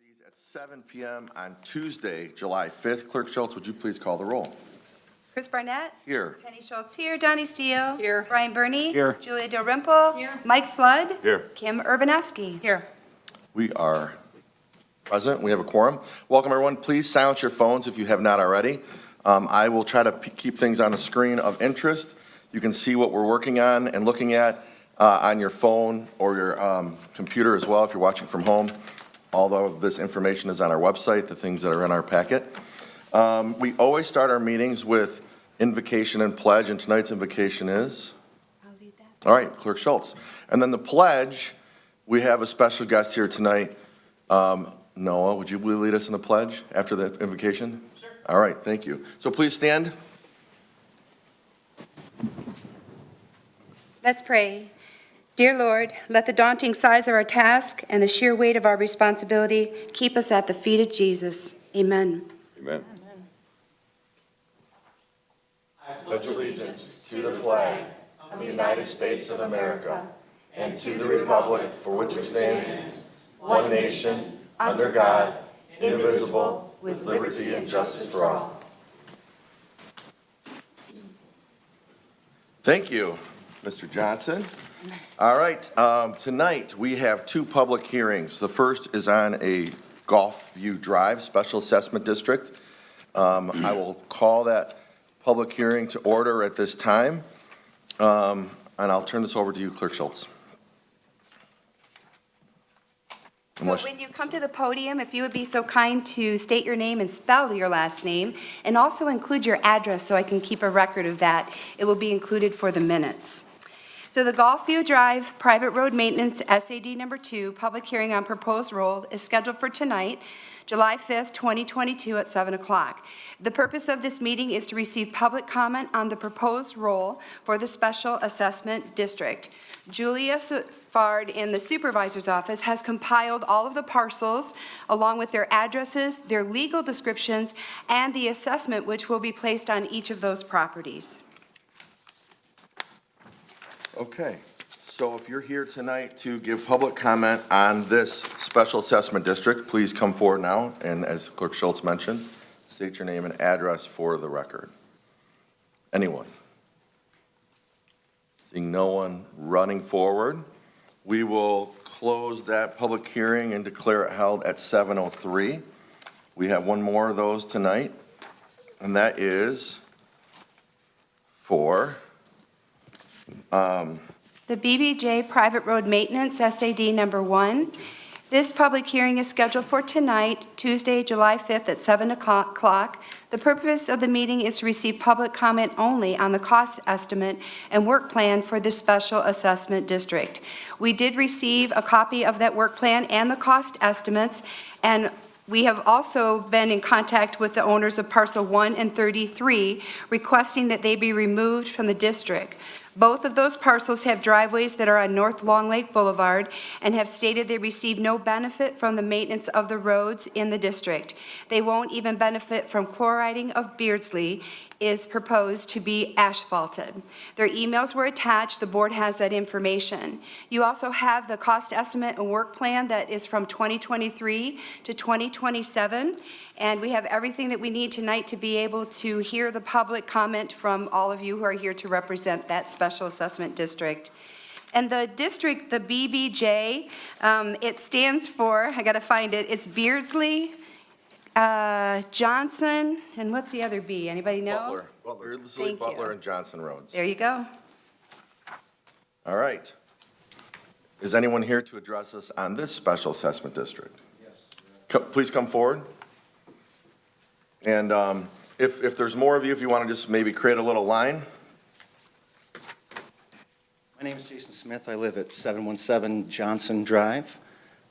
At 7 p.m. on Tuesday, July 5th. Clerk Schultz, would you please call the roll? Chris Barnett. Here. Penny Schultz here. Donnie Steele. Here. Brian Burney. Here. Julia Dalrymple. Here. Mike Flood. Here. Kim Urbaneski. Here. We are present. We have a quorum. Welcome, everyone. Please silence your phones if you have not already. I will try to keep things on a screen of interest. You can see what we're working on and looking at on your phone or your computer as well if you're watching from home. Although this information is on our website, the things that are in our packet. We always start our meetings with invocation and pledge, and tonight's invocation is? I'll lead that. All right, Clerk Schultz. And then the pledge, we have a special guest here tonight. Noah, would you lead us in the pledge after the invocation? Sure. All right, thank you. So please stand. Let's pray. Dear Lord, let the daunting size of our task and the sheer weight of our responsibility keep us at the feet of Jesus. Amen. Amen. I pledge allegiance to the flag of the United States of America and to the republic for which it stands, one nation, under God, indivisible, with liberty and justice for all. Thank you, Mr. Johnson. All right, tonight we have two public hearings. The first is on a Gulfview Drive Special Assessment District. I will call that public hearing to order at this time, and I'll turn this over to you, Clerk Schultz. So when you come to the podium, if you would be so kind to state your name and spell your last name, and also include your address so I can keep a record of that. It will be included for the minutes. So the Gulfview Drive Private Road Maintenance SAD number 2 public hearing on proposed roll is scheduled for tonight, July 5th, 2022 at 7 o'clock. The purpose of this meeting is to receive public comment on the proposed roll for the Special Assessment District. Julia Fard in the Supervisor's Office has compiled all of the parcels along with their addresses, their legal descriptions, and the assessment which will be placed on each of those properties. Okay, so if you're here tonight to give public comment on this special assessment district, please come forward now, and as Clerk Schultz mentioned, state your name and address for the record. Anyone? Seeing no one running forward, we will close that public hearing and declare it held at 7:03. We have one more of those tonight, and that is for the BBJ Private Road Maintenance SAD number 1. This public hearing is scheduled for tonight, Tuesday, July 5th at 7 o'clock. The purpose of the meeting is to receive public comment only on the cost estimate and work plan for this special assessment district. We did receive a copy of that work plan and the cost estimates, and we have also been in contact with the owners of parcel 1 and 33, requesting that they be removed from the district. Both of those parcels have driveways that are on North Long Lake Boulevard and have stated they receive no benefit from the maintenance of the roads in the district. They won't even benefit from chloriding of Beardsley is proposed to be asphalted. Their emails were attached. The board has that information. You also have the cost estimate and work plan that is from 2023 to 2027. And we have everything that we need tonight to be able to hear the public comment from all of you who are here to represent that special assessment district. And the district, the BBJ, it stands for, I gotta find it, it's Beardsley, Johnson, and what's the other B? Anybody know? Butler, Thank Butler you. and Johnson Roads. There you go. All right. Is anyone here to address us on this special assessment district? Yes. Please come forward. And if there's more of you, if you want to just maybe create a little line. My name is Jason Smith. I live at 717 Johnson Drive.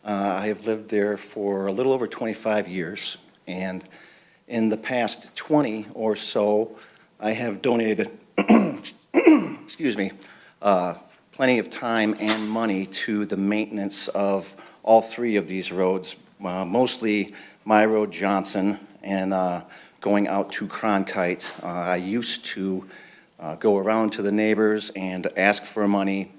I have lived there for a little over 25 years, and in the past 20 or so, I have donated, excuse me, plenty of time and money to the maintenance of all three of these roads, mostly my road, Johnson, and going out to Cronkite. I used to go around to the neighbors and ask for money,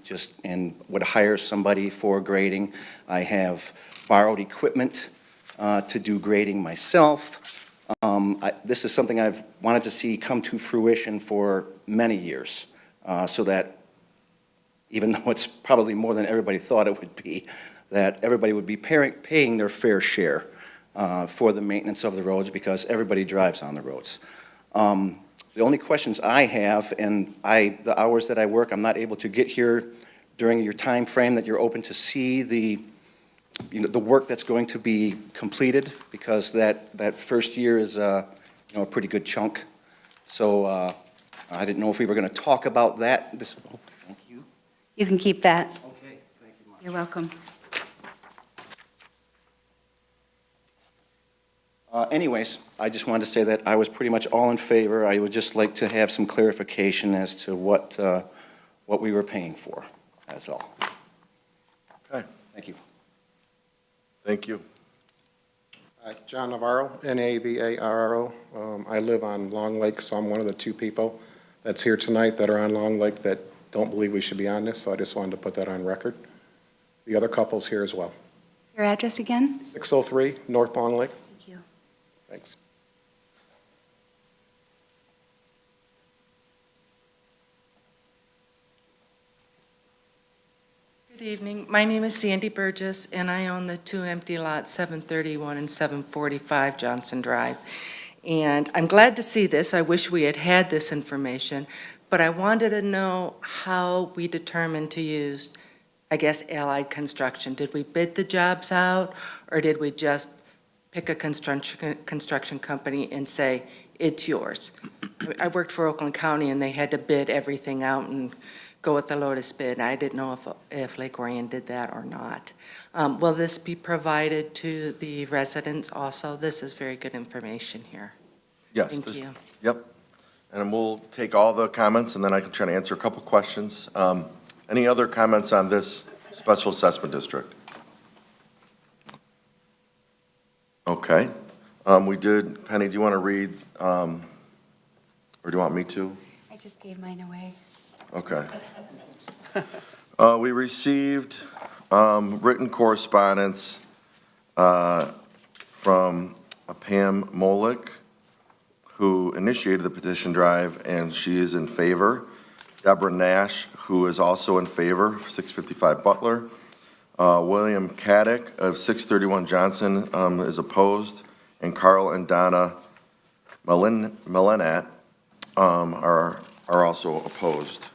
and would hire somebody for grading. I have borrowed equipment to do grading myself. This is something I've wanted to see come to fruition for many years, so that even though it's probably more than everybody thought it would be, that everybody would be paying their fair share for the maintenance of the roads, because everybody drives on the roads. The only questions I have, and the hours that I work, I'm not able to get here during your time frame that you're open to see the work that's going to be completed, because that first year is, a pretty good chunk. So I didn't know if we were going to talk about that. Thank you. You can keep that. Okay, thank you much. You're welcome. Anyways, I just wanted to say that I was pretty much all in favor. I would just like to have some clarification as to what we were paying for. That's all. Okay. Thank you. Thank you. John Navarro, Navarro. I live on Long Lake, so I'm one of the two people that's here tonight that are on Long Lake that don't believe we should be on this, so I just wanted to put that on record. The other couple's here as well. Your address again? 603 North Long Lake. Thank you. Thanks. Good evening. My name is Sandy Burgess, and I own the two empty lots, 731 and 745 Johnson Drive. And I'm glad to see this. I wish we had had this information, but I wanted to know how we determined to use, I guess, Allied Construction. Did we bid the jobs out, or did we just pick a construction company and say, it's yours? I worked for Oakland County, and they had to bid everything out and go with the lowest bid. I didn't know if Lake Orion did that or not. Will this be provided to the residents also? This is very good information here. Yes. Thank you. Yep. And we'll take all the comments, and then I can try to answer a couple questions. Any other comments on this special assessment district? Okay. We did, Penny, do you want to read, or do you want me to? I just gave mine away. Okay. We received written correspondence from Pam Molick, who initiated the petition drive, and she is in favor. Deborah Nash, who is also in favor, 655 Butler. William Caddick of 631 Johnson is opposed, and Carl and Donna Melenat are also opposed.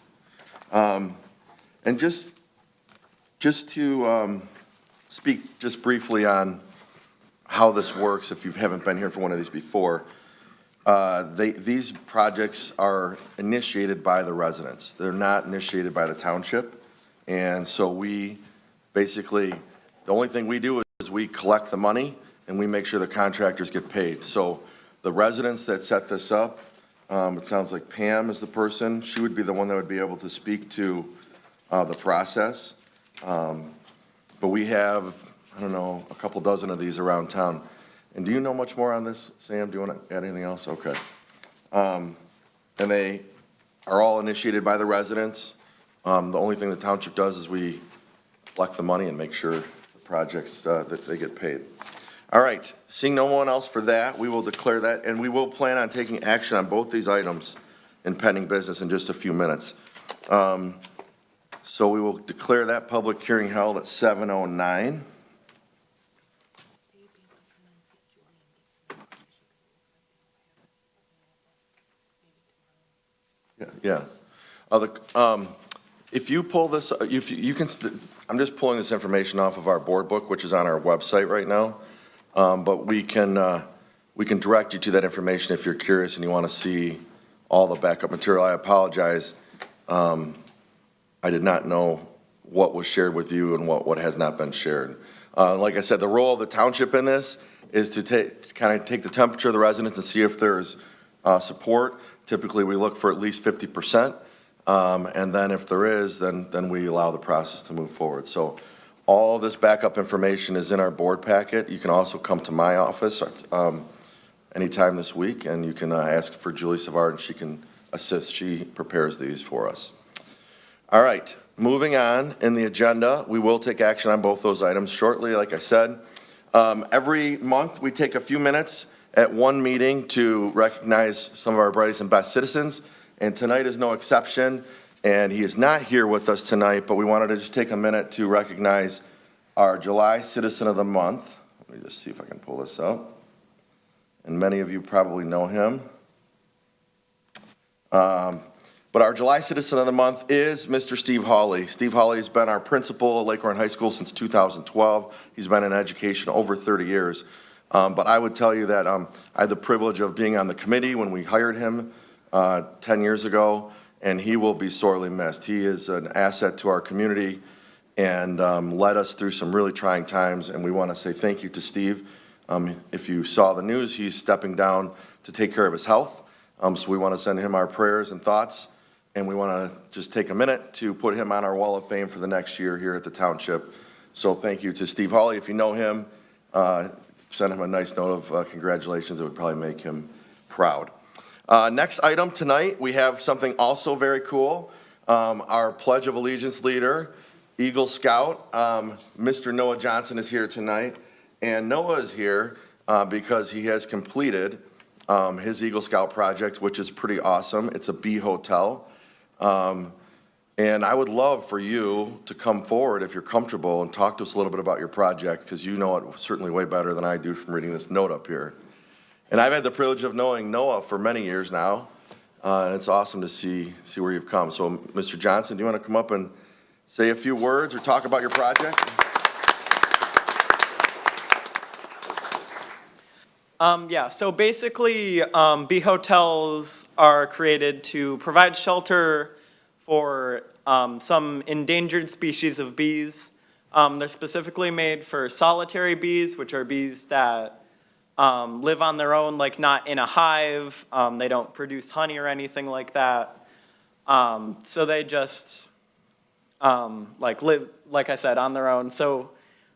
And just to speak just briefly on how this works, if you haven't been here for one of these before, these projects are initiated by the residents. They're not initiated by the township. And so we basically, the only thing we do is we collect the money and we make sure the contractors get paid. So the residents that set this up, it sounds like Pam is the person. She would be the one that would be able to speak to the process. But we have, I don't know, a couple dozen of these around town. And do you know much more on this, Sam? Do you want to add anything else? Okay. And they are all initiated by the residents. The only thing the township does is we collect the money and make sure the projects, that they get paid. All right, seeing no one else for that, we will declare that, and we will plan on taking action on both these items in pending business in just a few minutes. So we will declare that public hearing held at 7:09. Yeah. If you pull this, if you can, I'm just pulling this information off of our board book, which is on our website right now. But we can direct you to that information if you're curious and you want to see all the backup material. I apologize. I did not know what was shared with you and what has not been shared. Like I said, the role of the township in this is to kind of take the temperature of the residents and see if there's support. Typically, we look for at least 50%. And then if there is, then we allow the process to move forward. So all this backup information is in our board packet. You can also come to my office anytime this week, and you can ask for Julie Savard, and she can assist. She prepares these for us. All right, moving on in the agenda, we will take action on both those items shortly, like I said. Every month, we take a few minutes at one meeting to recognize some of our brightest and best citizens, and tonight is no exception. And he is not here with us tonight, but we wanted to just take a minute to recognize our July Citizen of the Month. Let me just see if I can pull this up. And many of you probably know him. But our July Citizen of the Month is Mr. Steve Hawley. Steve Hawley has been our principal at Lake Orion High School since 2012. He's been in education over 30 years. But I would tell you that I had the privilege of being on the committee when we hired him 10 years ago, and he will be sorely missed. He is an asset to our community and led us through some really trying times, and we want to say thank you to Steve. If you saw the news, he's stepping down to take care of his health. So we want to send him our prayers and thoughts, and we want to just take a minute to put him on our Wall of Fame for the next year here at the township. So thank you to Steve Hawley. If you know him, send him a nice note of congratulations. It would probably make him proud. Next item tonight, we have something also very cool. Our Pledge of Allegiance leader, Eagle Scout, Mr. Noah Johnson is here tonight. And Noah is here because he has completed his Eagle Scout project, which is pretty awesome. It's a bee hotel. And I would love for you to come forward if you're comfortable and talk to us a little bit about your project, because you know it certainly way better than I do from reading this note up here. And I've had the privilege of knowing Noah for many years now, and it's awesome to see where you've come. So, Mr. Johnson, do you want to come up and say a few words or talk about your project? Yeah, so basically, bee hotels are created to provide shelter for some endangered species of bees. They're specifically made for solitary bees, which are bees that live on their own, like not in a hive. They don't produce honey or anything like that. So they just live, like I said, on their own. So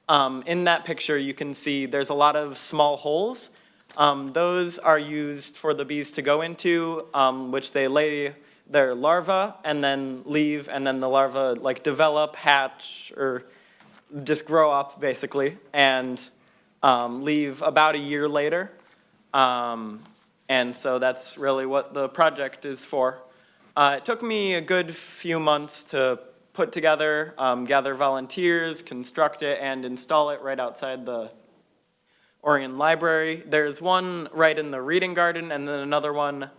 in that picture, you can see there's a lot of small holes. Those are used for the bees to go into, which they lay their larvae and then leave, and then the larvae develop, hatch, or just grow up basically, and leave about a year later. And so that's really what the project is for. It took me a good few months to put together, gather volunteers, construct it, and install it right outside the Orion Library. There's one right in the reading garden, and then another one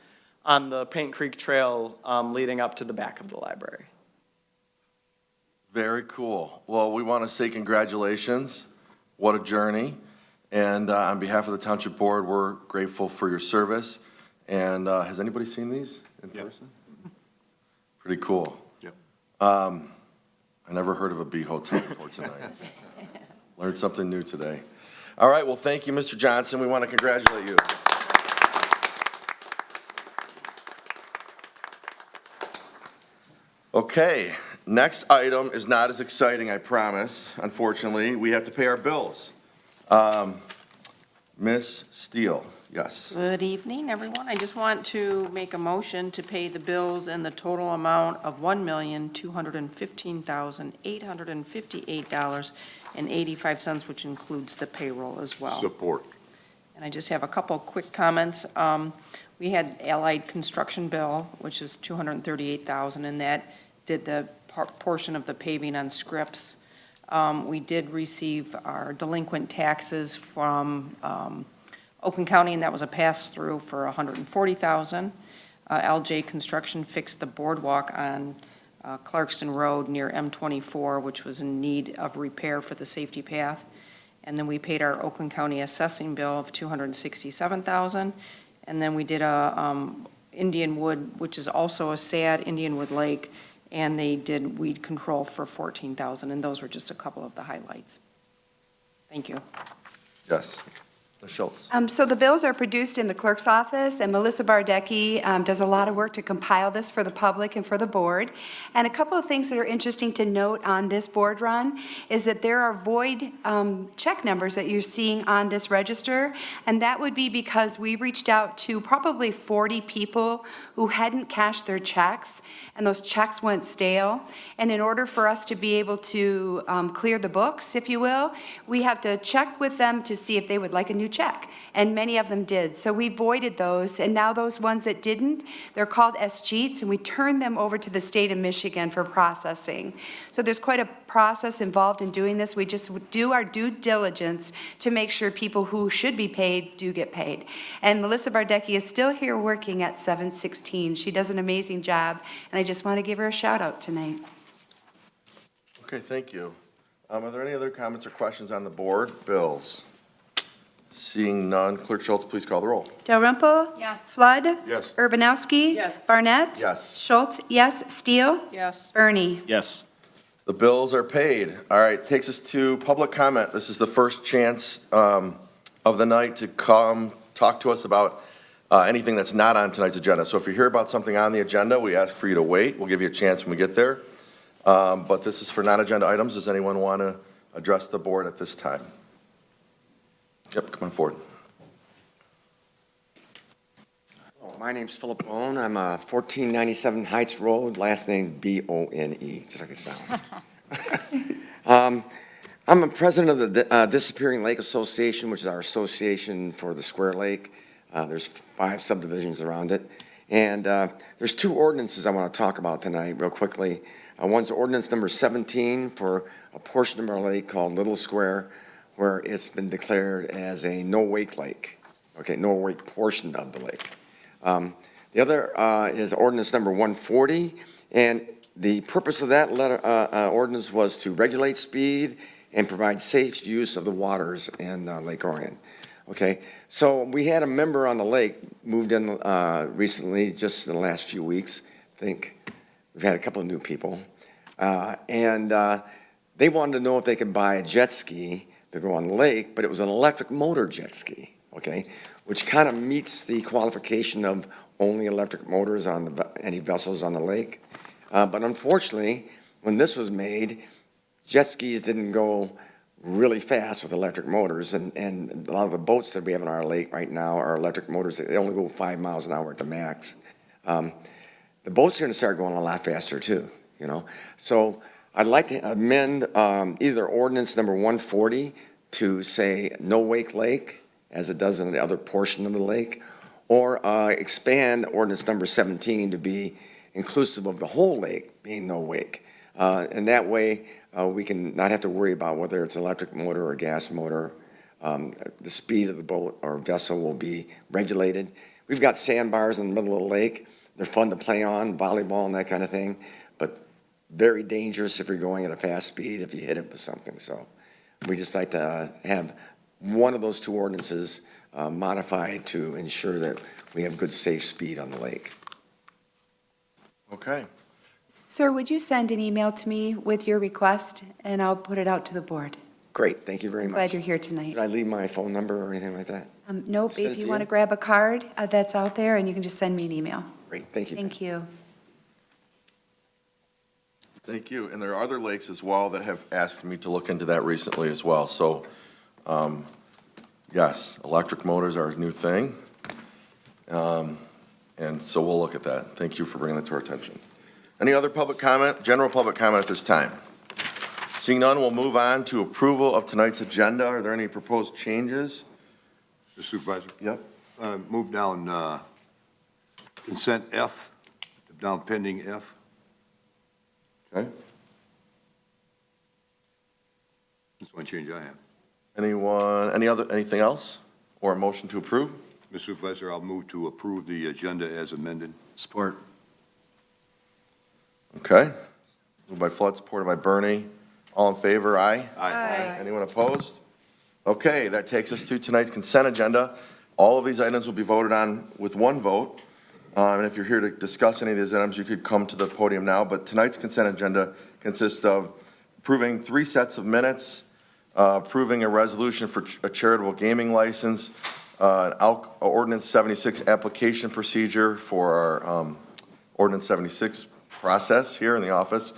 on the Paint Creek Trail leading up to the back of the library. Very cool. Well, we want to say congratulations. What a journey. And on behalf of the Township Board, we're grateful for your service. And has anybody seen these in person? Pretty cool. Yep. I never heard of a bee hotel before tonight. Learned something new today. All right, well, thank you, Mr. Johnson. We want to congratulate you. Okay, next item is not as exciting, I promise. Unfortunately, we have to pay our bills. Ms. Steele, yes. Good evening, everyone. I just want to make a motion to pay the bills in the total amount of $1,215,858.85, which includes the payroll as well. Support. And I just have a couple quick comments. We had Allied Construction Bill, which is $238,000, and that did the portion of the paving on Scripps. We did receive our delinquent taxes from Oakland County, and that was a pass-through for $140,000. LJ Construction fixed the boardwalk on Clarkston Road near M24, which was in need of repair for the safety path. And then we paid our Oakland County assessing bill of $267,000. And then we did a Indian Wood, which is also a sad Indian Wood Lake, and they did weed control for $14,000, and those were just a couple of the highlights. Thank you. Yes. Ms. Schultz. So the bills are produced in the clerk's office, and Melissa Bardecki does a lot of work to compile this for the public and for the board. And a couple of things that are interesting to note on this board run is that there are void check numbers that you're seeing on this register, and that would be because we reached out to probably 40 people who hadn't cashed their checks, and those checks went stale. And in order for us to be able to clear the books, if you will, we have to check with them to see if they would like a new check, and many of them did. So we voided those, and now those ones that didn't, they're called S-Cheats, and we turn them over to the state of Michigan for processing. So there's quite a process involved in doing this. We just do our due diligence to make sure people who should be paid do get paid. And Melissa Bardecki is still here working at 716. She does an amazing job, and I just want to give her a shout out tonight. Okay, thank you. Are there any other comments or questions on the board? Bills? Seeing none, Clerk Schultz, please call the roll. Dalrymple? Yes. Flood? Yes. Urbanowski? Yes. Barnett? Yes. Schultz? Yes. Steele? Yes. Bernie? Yes. The bills are paid. All right, takes us to public comment. This is the first chance of the night to come talk to us about anything that's not on tonight's agenda. So if you hear about something on the agenda, we ask for you to wait. We'll give you a chance when we get there. But this is for non-agenda items. Does anyone want to address the board at this time? Yep, come on forward. My name's Philip Bone. I'm 1497 Heights Road, last name B-O-N-E, just like it sounds. I'm a president of the Disappearing Lake Association, which is our association for the Square Lake. There's 5 subdivisions around it. And there's 2 ordinances I want to talk about tonight real quickly. One's ordinance number 17 for a portion of our lake called Little Square, where it's been declared as a no-wake lake, okay, no-wake portion of the lake. The other is ordinance number 140, and the purpose of that ordinance was to regulate speed and provide safe use of the waters in Lake Orion. Okay, so we had a member on the lake moved in recently, just in the last few weeks. I think we've had a couple of new people, and they wanted to know if they could buy a jet ski to go on the lake, but it was an electric motor jet ski, okay, which kind of meets the qualification of only electric motors on any vessels on the lake. But unfortunately, when this was made, jet skis didn't go really fast with electric motors, and a lot of the boats that we have on our lake right now are electric motors. They only go 5 miles an hour at the max. The boats are going to start going a lot faster too, you know. So I'd like to amend either ordinance number 140 to say no wake lake, as it does in the other portion of the lake, or expand ordinance number 17 to be inclusive of the whole lake being no wake. And that way, we can not have to worry about whether it's electric motor or gas motor. The speed of the boat or vessel will be regulated. We've got sandbars in the middle of the lake. They're fun to play on, volleyball and that kind of thing, but very dangerous if you're going at a fast speed if you hit it with something. So we just like to have one of those 2 ordinances modified to ensure that we have good, safe speed on the lake. Okay. Sir, would you send an email to me with your request, and I'll put it out to the board? Great, thank you very I'm much. glad you're here tonight. Should I leave my phone number or anything like that? Nope, Send it if to you you? want to grab a card that's out there, and you can just send me an email. Great, thank you. Thank you. Thank you. And there are other lakes as well that have asked me to look into that recently as well. So, yes, electric motors are a new thing. And so we'll look at that. Thank you for bringing that to our attention. Any other public comment, general public comment at this time? Seeing none, we'll move on to approval of tonight's agenda. Are there any proposed changes? Mr. Supervisor, Yep. move down consent F, down pending F. Okay. That's one change I have. Anyone, anything else? Or a motion to approve? Mr. Supervisor, I'll move to approve the agenda as amended. Support. Okay. Moved by Flood, supported by Bernie. All in favor, aye? Aye. Anyone opposed? Okay, that takes us to tonight's consent agenda. All of these items will be voted on with one vote. And if you're here to discuss any of these items, you could come to the podium now. But tonight's consent agenda consists of approving 3 sets of minutes approving a resolution for a charitable gaming license, ordinance 76 application procedure for our ordinance 76 process here in the office.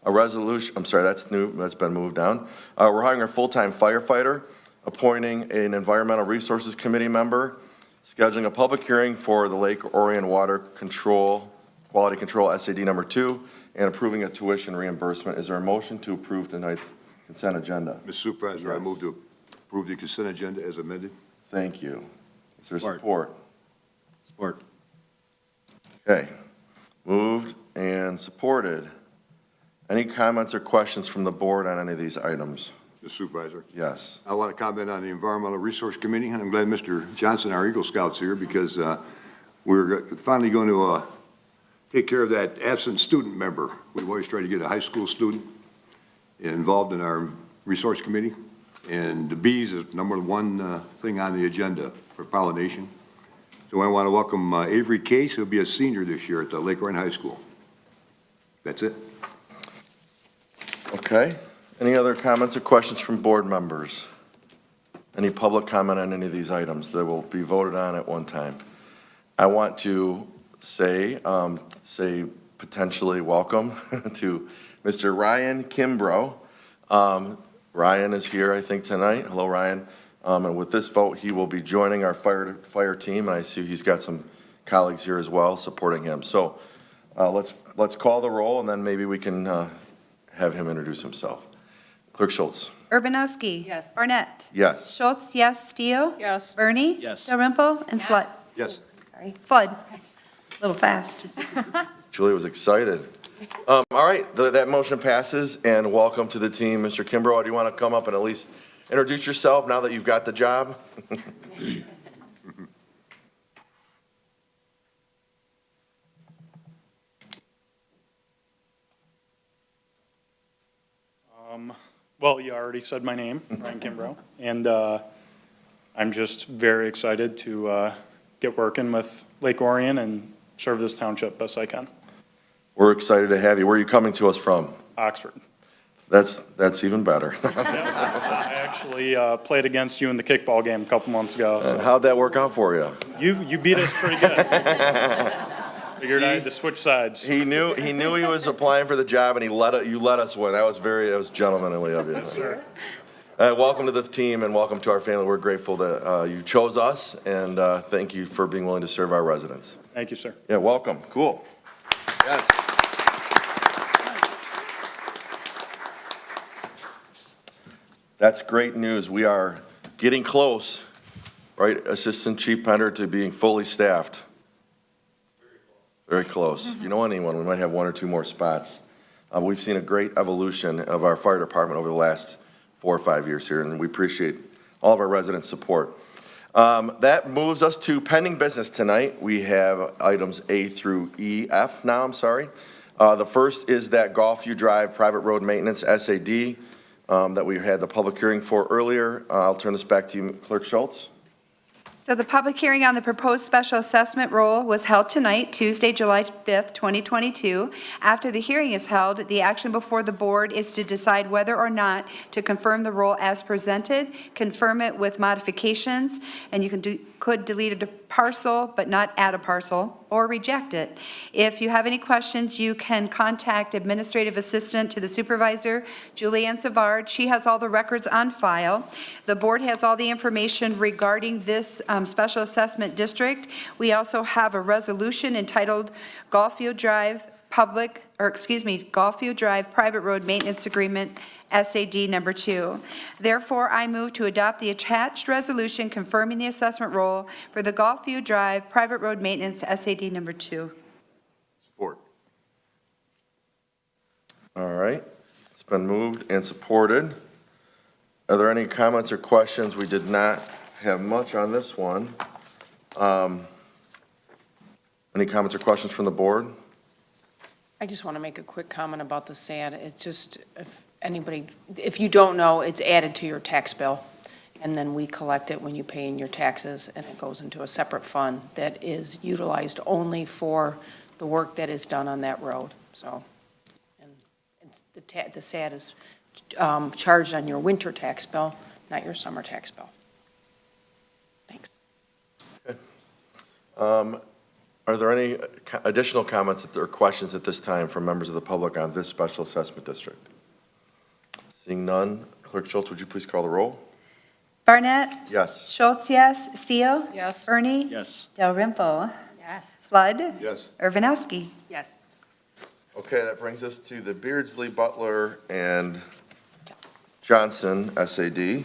A resolution, I'm sorry, that's new, that's been moved down. We're hiring a full-time firefighter, appointing an environmental resources committee member, scheduling a public hearing for the Lake Orion Water Control, Quality Control SAD number 2, and approving a tuition reimbursement. Is there a motion to approve tonight's consent agenda? Mr. Supervisor, I move to approve the consent agenda as amended. Thank you. Is there Support. support? Support. Okay. Moved and supported. Any comments or questions from the board on any of these items? Mr. Supervisor, Yes. I want to comment on the Environmental Resource Committee, and I'm glad Mr. Johnson, our Eagle Scout's here, because we're finally going to take care of that absent student member. We've always tried to get a high school student involved in our resource committee, and the bees is number one thing on the agenda for pollination. So I want to welcome Avery Case, who'll be a senior this year at the Lake Orion High School. That's it. Okay. Any other comments or questions from board members? Any public comment on any of these items that will be voted on at one time? I want to say potentially welcome to Mr. Ryan Kimbrough. Ryan is here, I think, tonight. Hello, Ryan. And with this vote, he will be joining our fire team, and I see he's got some colleagues here as well supporting him. So let's call the roll, and then maybe we can have him introduce himself. Clerk Schultz. Urbanowski. Yes. Barnett. Yes. Schultz, yes. Steele. Yes. Bernie. Yes. Dalrymple. And Flood. Yes. Sorry, Flood. A little fast. Julie was excited. All right, that motion passes, and welcome to the team. Mr. Kimbrough, do you want to come up and at least introduce yourself now that you've got the job? Well, you already said my name, Ryan Kimbrough, and I'm just very excited to get working with Lake Orion and serve this township best I can. We're excited to have you. Where are you coming to us from? Oxford. That's even better. I actually played against you in the kickball game a couple months ago, so How'd that work out for you? you beat us pretty good. Figured I had to switch sides. He knew he was applying for the job, and you let us win. That was gentlemanly of you. Yes, sir. Welcome to the team, and welcome to our family. We're grateful that you chose us, and thank you for being willing to serve our residents. Thank you, sir. Yeah, welcome. Cool. Yes. That's great news. We are getting close, right, Assistant Chief Pender, to being fully staffed. Very close. If you know anyone, we might have one or two more spots. We've seen a great evolution of our fire department over the last 4 or 5 years here, and we appreciate all of our residents' support. That moves us to pending business tonight. We have items A through F now, I'm sorry. The first is that Gulfview Drive Private Road Maintenance SAD that we had the public hearing for earlier. I'll turn this back to you, Clerk Schultz. So the public hearing on the proposed special assessment roll was held tonight, Tuesday, July 5th, 2022. After the hearing is held, the action before the board is to decide whether or not to confirm the roll as presented, confirm it with modifications, and you could delete a parcel but not add a parcel, or reject it. If you have any questions, you can contact Administrative Assistant to the Supervisor, Julianne Savard. She has all the records on file. The board has all the information regarding this special assessment district. We also have a resolution entitled Gulfview Drive Gulfview Drive Private Road Maintenance Agreement, SAD number 2. Therefore, I move to adopt the attached resolution confirming the assessment roll for the Gulfview Drive Private Road Maintenance, SAD number 2. Support. All right. It's been moved and supported. Are there any comments or questions? We did not have much on this one. Any comments or questions from the board? I just want to make a quick comment about the SAD. It's just, if you don't know, it's added to your tax bill, and then we collect it when you pay in your taxes, and it goes into a separate fund that is utilized only for the work that is done on that road. So, and it's, the SAD is charged on your winter tax bill, not your summer tax bill. Thanks. Are there any additional comments or questions at this time from members of the public on this special assessment district? Seeing none, Clerk Schultz, would you please call the roll? Barnett, Yes. Schultz, yes. Steele, Yes. Bernie, Yes. Dalrymple, Yes. Flood, Yes. Urbanowski. Yes. Okay, that brings us to the Beardsley, Butler, and Johnson SAD.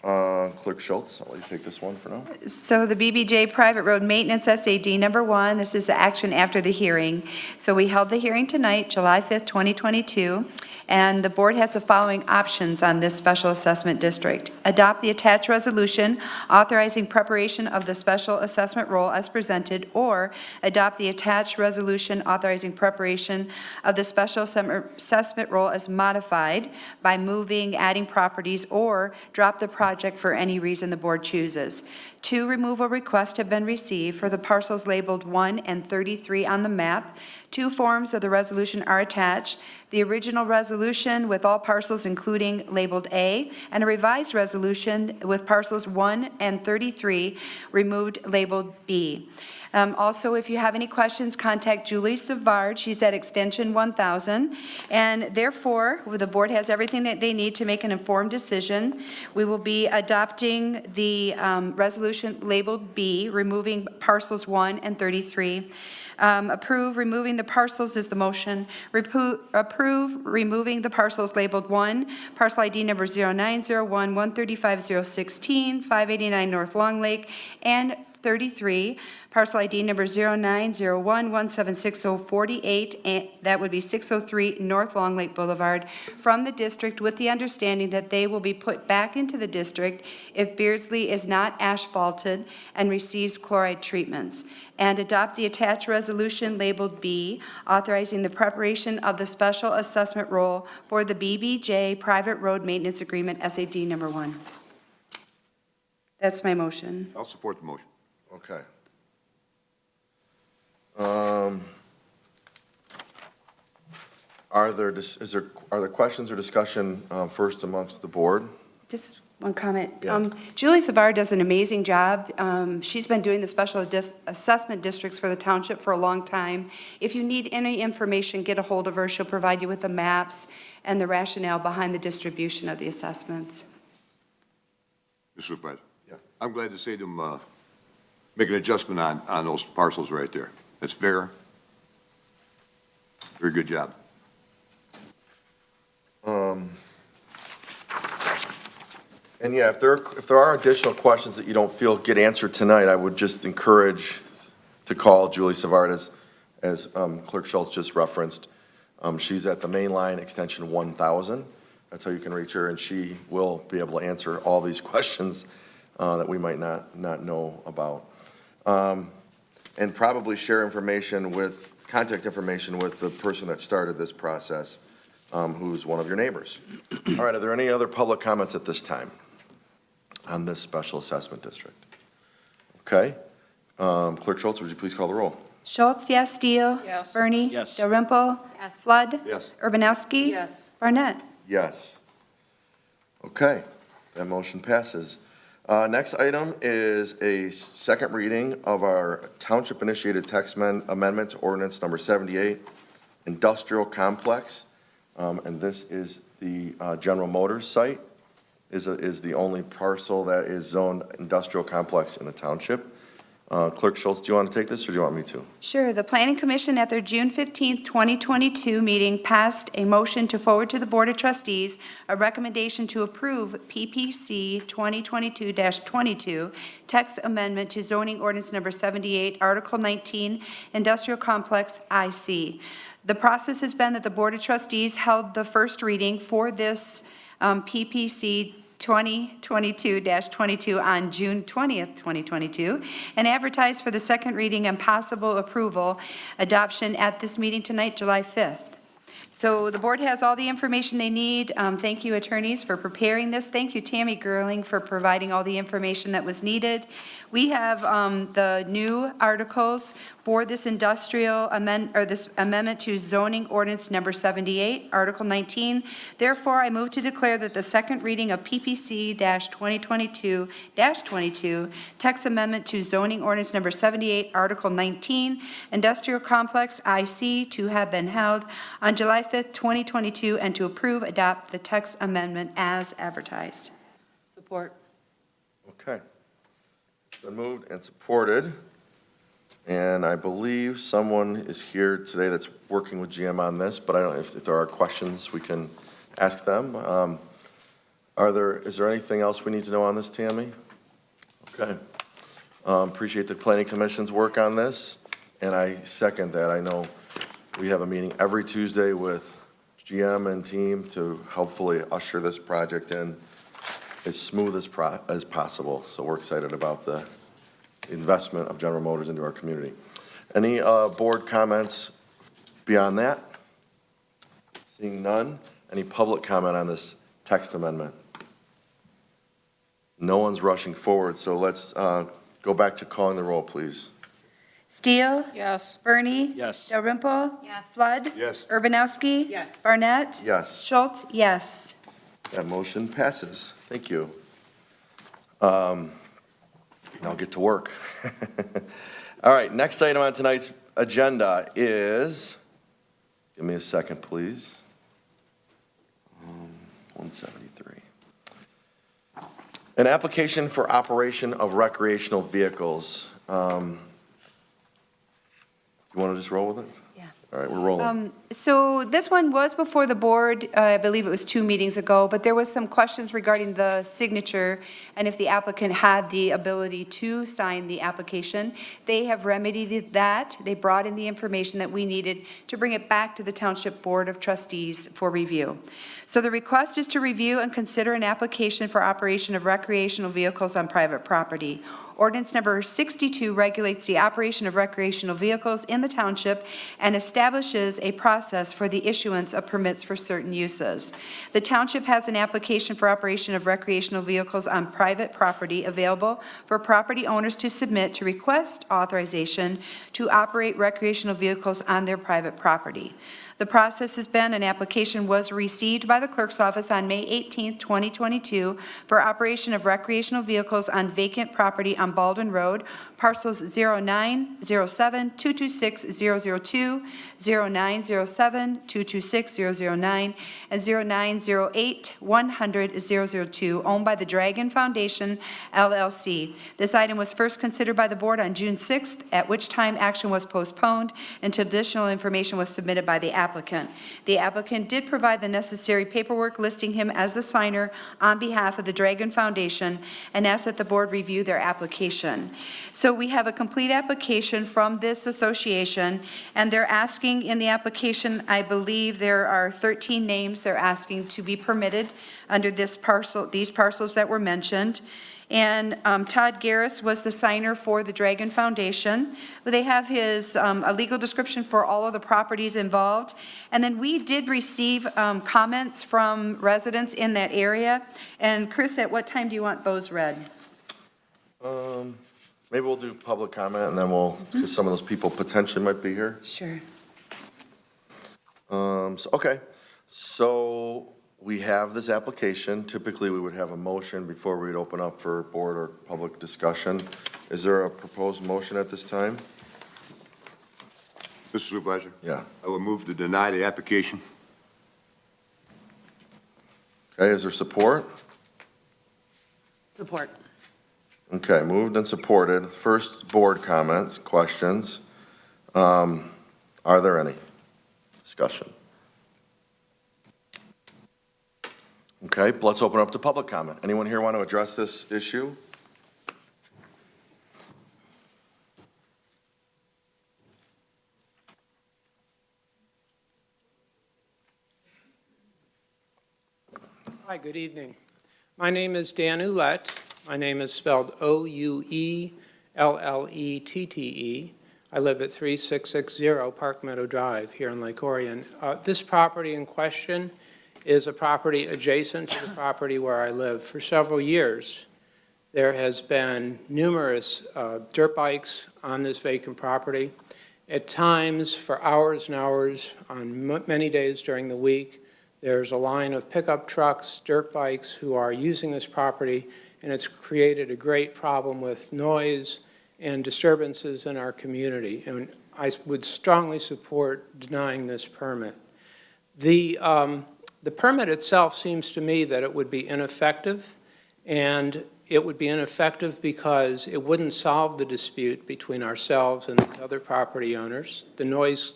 Clerk Schultz, I'll let you take this one for now. So the BBJ Private Road Maintenance SAD number 1, this is the action after the hearing. So we held the hearing tonight, July 5th, 2022, and the board has the following options on this special assessment district. Adopt the attached resolution authorizing preparation of the special assessment roll as presented, or adopt the attached resolution authorizing preparation of the special assessment roll as modified by moving, adding properties, or drop the project for any reason the board chooses. 2 removal requests have been received for the parcels labeled 1 and 33 on the map. 2 forms of the resolution are attached. The original resolution with all parcels including labeled A, and a revised resolution with parcels 1 and 33 removed labeled B. Also, if you have any questions, contact Julie Savard. She's at extension 1000. And therefore, the board has everything that they need to make an informed decision. We will be adopting the resolution labeled B, removing parcels 1 and 33. Approve removing the parcels is the motion. Approve removing the parcels labeled 1, parcel ID number 0901, 135-016, 589 North Long Lake, and 33, parcel ID number 0901, 176-048, and that would be 603 North Long Lake Boulevard, from the district, with the understanding that they will be put back into the district if Beardsley is not asphalted and receives chloride treatments. And adopt the attached resolution labeled B, authorizing the preparation of the special assessment roll for the BBJ Private Road Maintenance Agreement, SAD number 1. That's my motion. I'll support the motion. Okay. Are there questions or discussion first amongst the board? Just one comment. Yeah. Julie Savard does an amazing job. She's been doing the special assessment districts for the township for a long time. If you need any information, get a hold of her. She'll provide you with the maps and the rationale behind the distribution of the assessments. Mr. President. Yeah. I'm glad to see them make an adjustment on those parcels right there. That's fair. Very good job. And yeah, if there are additional questions that you don't feel get answered tonight, I would just encourage to call Julie Savard, as Clerk Schultz just referenced. She's at the main line, extension 1000. That's how you can reach her, and she will be able to answer all these questions that we might not know about. And probably share contact information with the person that started this process, who's one of your neighbors. All right, are there any other public comments at this time on this special assessment district? Okay. Clerk Schultz, would you please call the roll? Schultz, yes. Steele? Yes. Bernie? Yes. Dalrymple? Yes. Flood? Yes. Urbanowski? Yes. Barnett? Yes. Okay, that motion passes. Next item is a second reading of our Township-initiated text amendment to ordinance number 78, industrial complex. And this is the General Motors site, is the only parcel that is zoned industrial complex in the township. Clerk Schultz, do you want to take this, or do you want me to? Sure. The Planning Commission at their June 15th, 2022 meeting passed a motion to forward to the Board of Trustees a recommendation to approve PPC 2022-22 text amendment to zoning ordinance number 78, Article 19, Industrial Complex IC. The process has been that the Board of Trustees held the first reading for this PPC 2022-22 on June 20th, 2022, and advertised for the second reading and possible approval adoption at this meeting tonight, July 5th. So the board has all the information they need. Thank you, attorneys, for preparing this. Thank you, Tammy Gerling, for providing all the information that was needed. We have the new articles for this this amendment to zoning ordinance number 78, Article 19. Therefore, I move to declare that the second reading of PPC-2022-22, text amendment to zoning ordinance number 78, Article 19, industrial complex IC, to have been held on July 5th, 2022, and to approve, adopt the text amendment as advertised. Support. Okay. Been moved and supported. And I believe someone is here today that's working with GM on this, but I don't, if there are questions, we can ask them. Is there anything else we need to know on this, Tammy? Okay. Appreciate the planning commission's work on this, and I second that. I know we have a meeting every Tuesday with GM and team to hopefully usher this project in as smooth as possible. So we're excited about the investment of General Motors into our community. Any board comments beyond that? Seeing none. Any public comment on this text amendment? No one's rushing forward, so let's go back to calling the roll, please. Steele? Yes. Bernie? Yes. Dalrymple? Yes. Flood? Yes. Urbanowski? Yes. Barnett? Yes. Schultz? Yes. That motion passes. Thank you. I'll get to work. All right, next item on tonight's agenda is, give me a second, please. 173. An application for operation of recreational vehicles. You want to just roll with it? Yeah. All right, we're rolling. So this one was before the board, I believe it was 2 meetings ago, but there was some questions regarding the signature and if the applicant had the ability to sign the application. They have remedied that. They brought in the information that we needed to bring it back to the Township Board of Trustees for review. So the request is to review and consider an application for operation of recreational vehicles on private property. Ordinance number 62 regulates the operation of recreational vehicles in the township and establishes a process for the issuance of permits for certain uses. The township has an application for operation of recreational vehicles on private property available for property owners to submit to request authorization to operate recreational vehicles on their private property. The process has been, an application was received by the clerk's office on May 18, 2022, for operation of recreational vehicles on vacant property on Baldwin Road, parcels 0907-226-002, 0907-226-009, and 0908-100-002, owned by the Dragon Foundation, LLC. This item was first considered by the board on June 6th, at which time action was postponed until additional information was submitted by the applicant. The applicant did provide the necessary paperwork listing him as the signer on behalf of the Dragon Foundation and asked that the board review their application. So we have a complete application from this association, and they're asking in the application, I believe there are 13 names they're asking to be permitted under this parcel, these parcels that were mentioned. And Todd Garris was the signer for the Dragon Foundation. They have his, a legal description for all of the properties involved. And then we did receive comments from residents in that area. And Chris, at what time do you want those read? Maybe we'll do public comment, and then because some of those people potentially might be here. Sure. So we have this application. Typically, we would have a motion before we'd open up for board or public discussion. Is there a proposed motion at this time? Mr. Supervisor, Yeah. I will move to deny the application. Okay, is there support? Support. Okay, moved and supported. First, board comments, questions. Are there any? Discussion. Okay, let's open up to public comment. Anyone here want to address this issue? Hi, good evening. My name is Dan Ouellette. My name is spelled Ouellettte. I live at 3660 Park Meadow Drive here in Lake Orion. This property in question is a property adjacent to the property where I live. For several years, there has been numerous dirt bikes on this vacant property. At times, for hours and hours, on many days during the week, there's a line of pickup trucks, dirt bikes who are using this property, and it's created a great problem with noise and disturbances in our community. And I would strongly support denying this permit. The permit itself seems to me that it would be ineffective, and it would be ineffective because it wouldn't solve the dispute between ourselves and these other property owners. The noise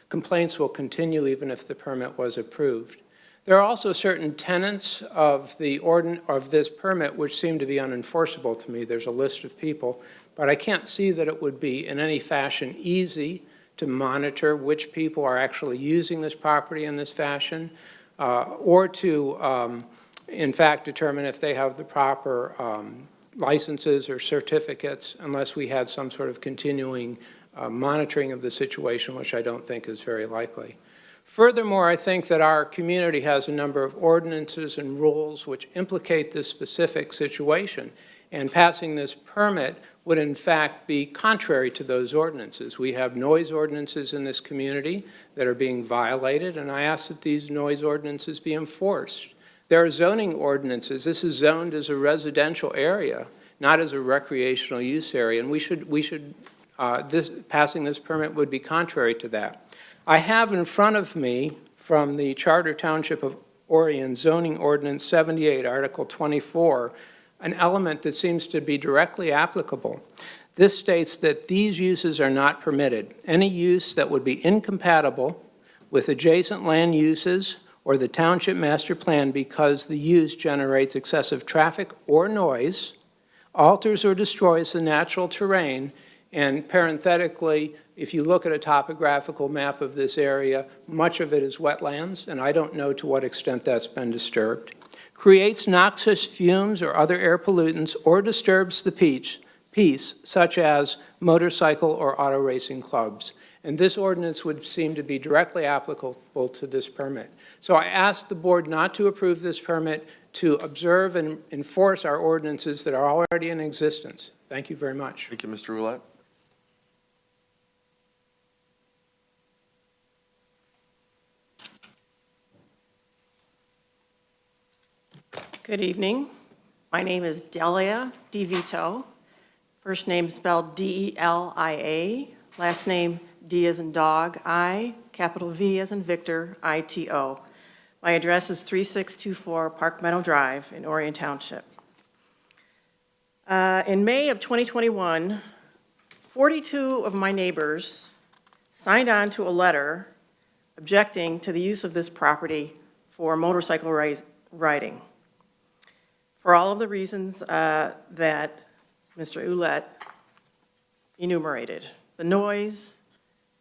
complaints will continue even if the permit was approved. There are also certain tenets of this permit which seem to be unenforceable to me. There's a list of people, but I can't see that it would be in any fashion easy to monitor which people are actually using this property in this fashion, or to, in fact, determine if they have the proper licenses or certificates, unless we had some sort of continuing monitoring of the situation, which I don't think is very likely. Furthermore, I think that our community has a number of ordinances and rules which implicate this specific situation, and passing this permit would in fact be contrary to those ordinances. We have noise ordinances in this community that are being violated, and I ask that these noise ordinances be enforced. There are zoning ordinances. This is zoned as a residential area, not as a recreational use area, and passing this permit would be contrary to that. I have in front of me from the Charter Township of Orion Zoning Ordinance 78, Article 24, an element that seems to be directly applicable. This states that these uses are not permitted. Any use that would be incompatible with adjacent land uses or the township master plan because the use generates excessive traffic or noise, alters or destroys the natural terrain, and parenthetically, if you look at a topographical map of this area, much of it is wetlands, and I don't know to what extent that's been disturbed, creates noxious fumes or other air pollutants, or disturbs the peace, such as motorcycle or auto racing clubs. And this ordinance would seem to be directly applicable to this permit. So I ask the board not to approve this permit, to observe and enforce our ordinances that are already in existence. Thank you very much. Thank you, Mr. Roulette. Good evening. My name is Delia DeVito. First name spelled D-E-L-I-A. Last name D as in dog, I, capital V as in Victor, I-T-O. My address is 3624 Park Meadow Drive in Orion Township. In May of 2021, 42 of my neighbors signed on to a letter objecting to the use of this property for motorcycle riding, for all of the reasons that Mr. Ouellette enumerated: the noise,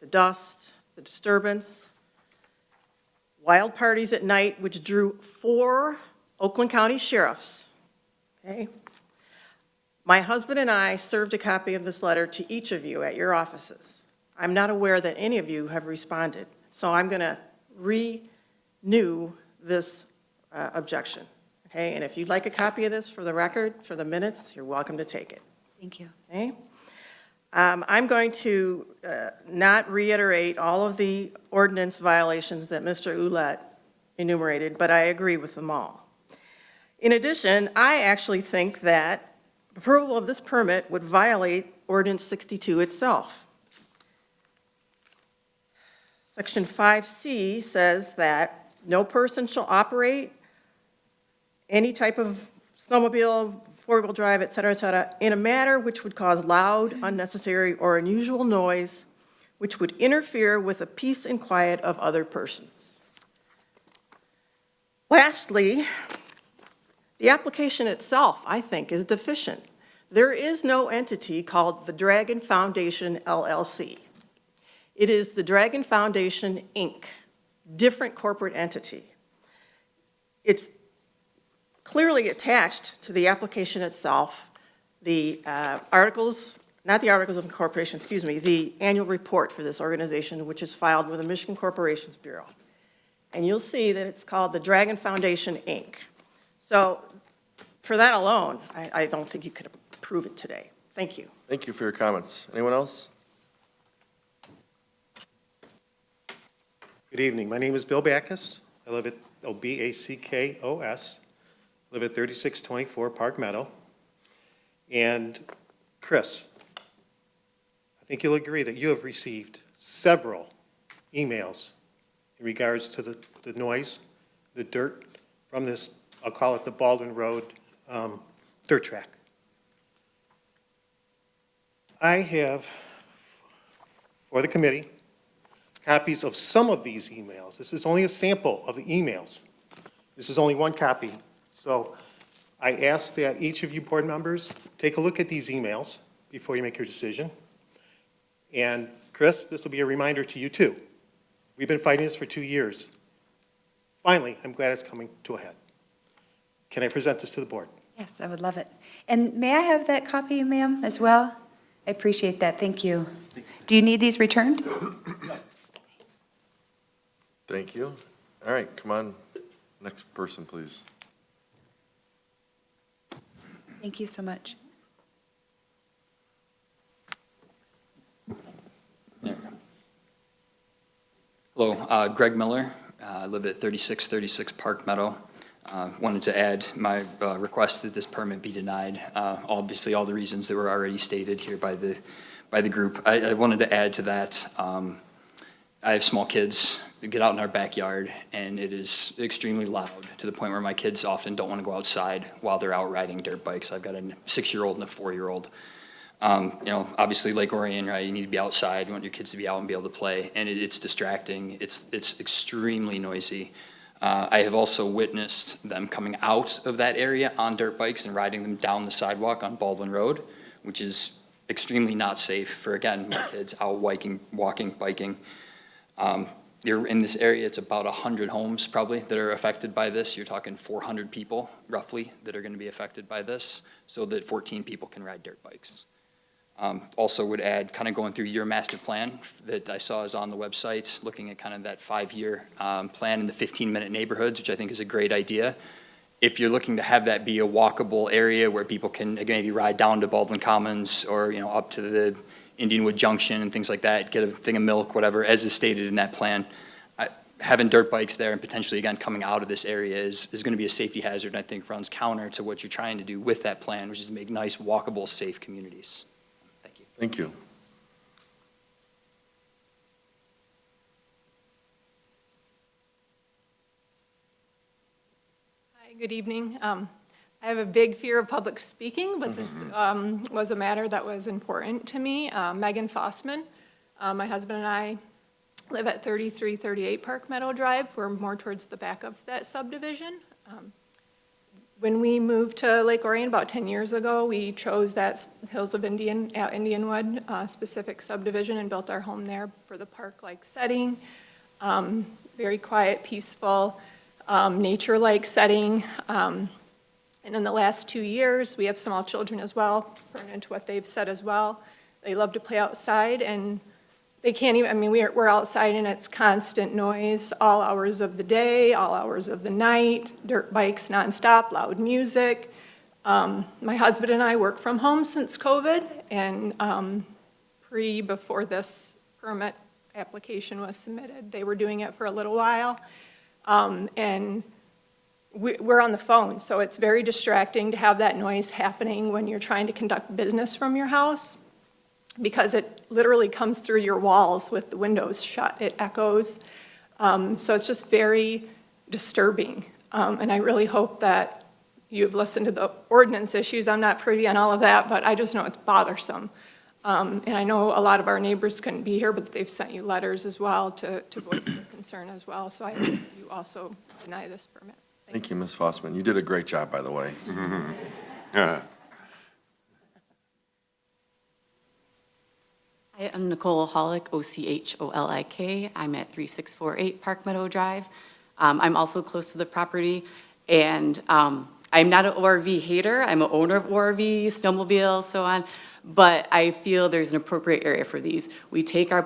the dust, the disturbance, wild parties at night, which drew 4 Oakland County sheriffs. Okay? My husband and I served a copy of this letter to each of you at your offices. I'm not aware that any of you have responded, so I'm going to renew this objection. Okay, and if you'd like a copy of this for the record, for the minutes, you're welcome to take it. Thank you. Okay? I'm going to not reiterate all of the ordinance violations that Mr. Ouellette enumerated, but I agree with them all. In addition, I actually think that approval of this permit would violate Ordinance 62 itself. Section 5C says that no person shall operate any type of snowmobile, four-wheel drive, et cetera, in a manner which would cause loud, unnecessary, or unusual noise, which would interfere with the peace and quiet of other persons. Lastly, the application itself, I think, is deficient. There is no entity called the Dragon Foundation LLC. It is the Dragon Foundation, Inc., different corporate entity. It's clearly attached to the application itself, the articles, not the articles of incorporation, excuse me, the annual report for this organization, which is filed with the Michigan Corporations Bureau. And you'll see that it's called the Dragon Foundation, Inc. So for that alone, I don't think you could approve it today. Thank you. Thank you for your comments. Anyone else? Good evening. My name is Bill Backus. I live at, Backos, live at 3624 Park Meadow. And Chris, I think you'll agree that you have received several emails in regards to the noise, the dirt from this, I'll call it the Baldwin Road dirt track. I have, for the committee, copies of some of these emails. This is only a sample of the emails. This is only one copy. So I ask that each of you board members take a look at these emails before you make your decision. And Chris, this will be a reminder to you too. We've been fighting this for 2 years. Finally, I'm glad it's coming to a head. Can I present this to the board? Yes, I would love it. And may I have that copy, ma'am, as well? I appreciate that. Thank you. Do you need these returned? Thank you. All right, come on. Next person, please. Thank you so much. Hello, Greg Miller. I live at 3636 Park Meadow. Wanted to add my request that this permit be denied. Obviously, all the reasons that were already stated here by the group. I wanted to add to that. I have small kids that get out in our backyard, and it is extremely loud to the point where my kids often don't want to go outside while they're out riding dirt bikes. I've got a 6-year-old and a 4-year-old. Obviously Lake Orion, right? You need to be outside. You want your kids to be out and be able to play, and it's distracting. It's extremely noisy. I have also witnessed them coming out of that area on dirt bikes and riding them down the sidewalk on Baldwin Road, which is extremely not safe for, again, my kids out walking, biking. You're in this area, it's about 100 homes probably that are affected by this. You're talking 400 people roughly that are going to be affected by this, so that 14 people can ride dirt bikes. Also would add, kind of going through your master plan that I saw is on the website, looking at kind of that 5-year plan in the 15-minute neighborhoods, which I think is a great idea. If you're looking to have that be a walkable area where people can maybe ride down to Baldwin Commons or, up to the Indianwood Junction and things like that, get a thing of milk, whatever, as is stated in that plan, having dirt bikes there and potentially, again, coming out of this area is going to be a safety hazard, and I think runs counter to what you're trying to do with that plan, which is to make nice, walkable, safe communities. Thank you. Thank you. Hi, good evening. I have a big fear of public speaking, but this was a matter that was important to me. Megan Fossman, my husband and I live at 3338 Park Meadow Drive. We're more towards the back of that subdivision. When we moved to Lake Orion about 10 years ago, we chose that Hills of Indianwood specific subdivision and built our home there for the park-like setting. Very quiet, peaceful, nature-like setting. And in the last 2 years, we have small children as well, pertinent to what they've said as well. They love to play outside, and they can't even, we're outside and it's constant noise all hours of the day, all hours of the night, dirt bikes nonstop, loud music. My husband and I work from home since COVID, and before this permit application was submitted, they were doing it for a little while. And we're on the phone, so it's very distracting to have that noise happening when you're trying to conduct business from your house, because it literally comes through your walls with the windows shut. It echoes. So it's just very disturbing. And I really hope that you've listened to the ordinance issues. I'm not privy on all of that, but I just know it's bothersome. And I know a lot of our neighbors couldn't be here, but they've sent you letters as well to voice their concern as well. So I hope you also deny this permit. Thank you, Ms. Fossman. You did a great job, by the way. Yeah. Hi, I'm Nicole Holick, Ocholik. I'm at 3648 Park Meadow Drive. I'm also close to the property, and I'm not an ORV hater. I'm an owner of ORV, snowmobile, so on, but I feel there's an appropriate area for these. We take our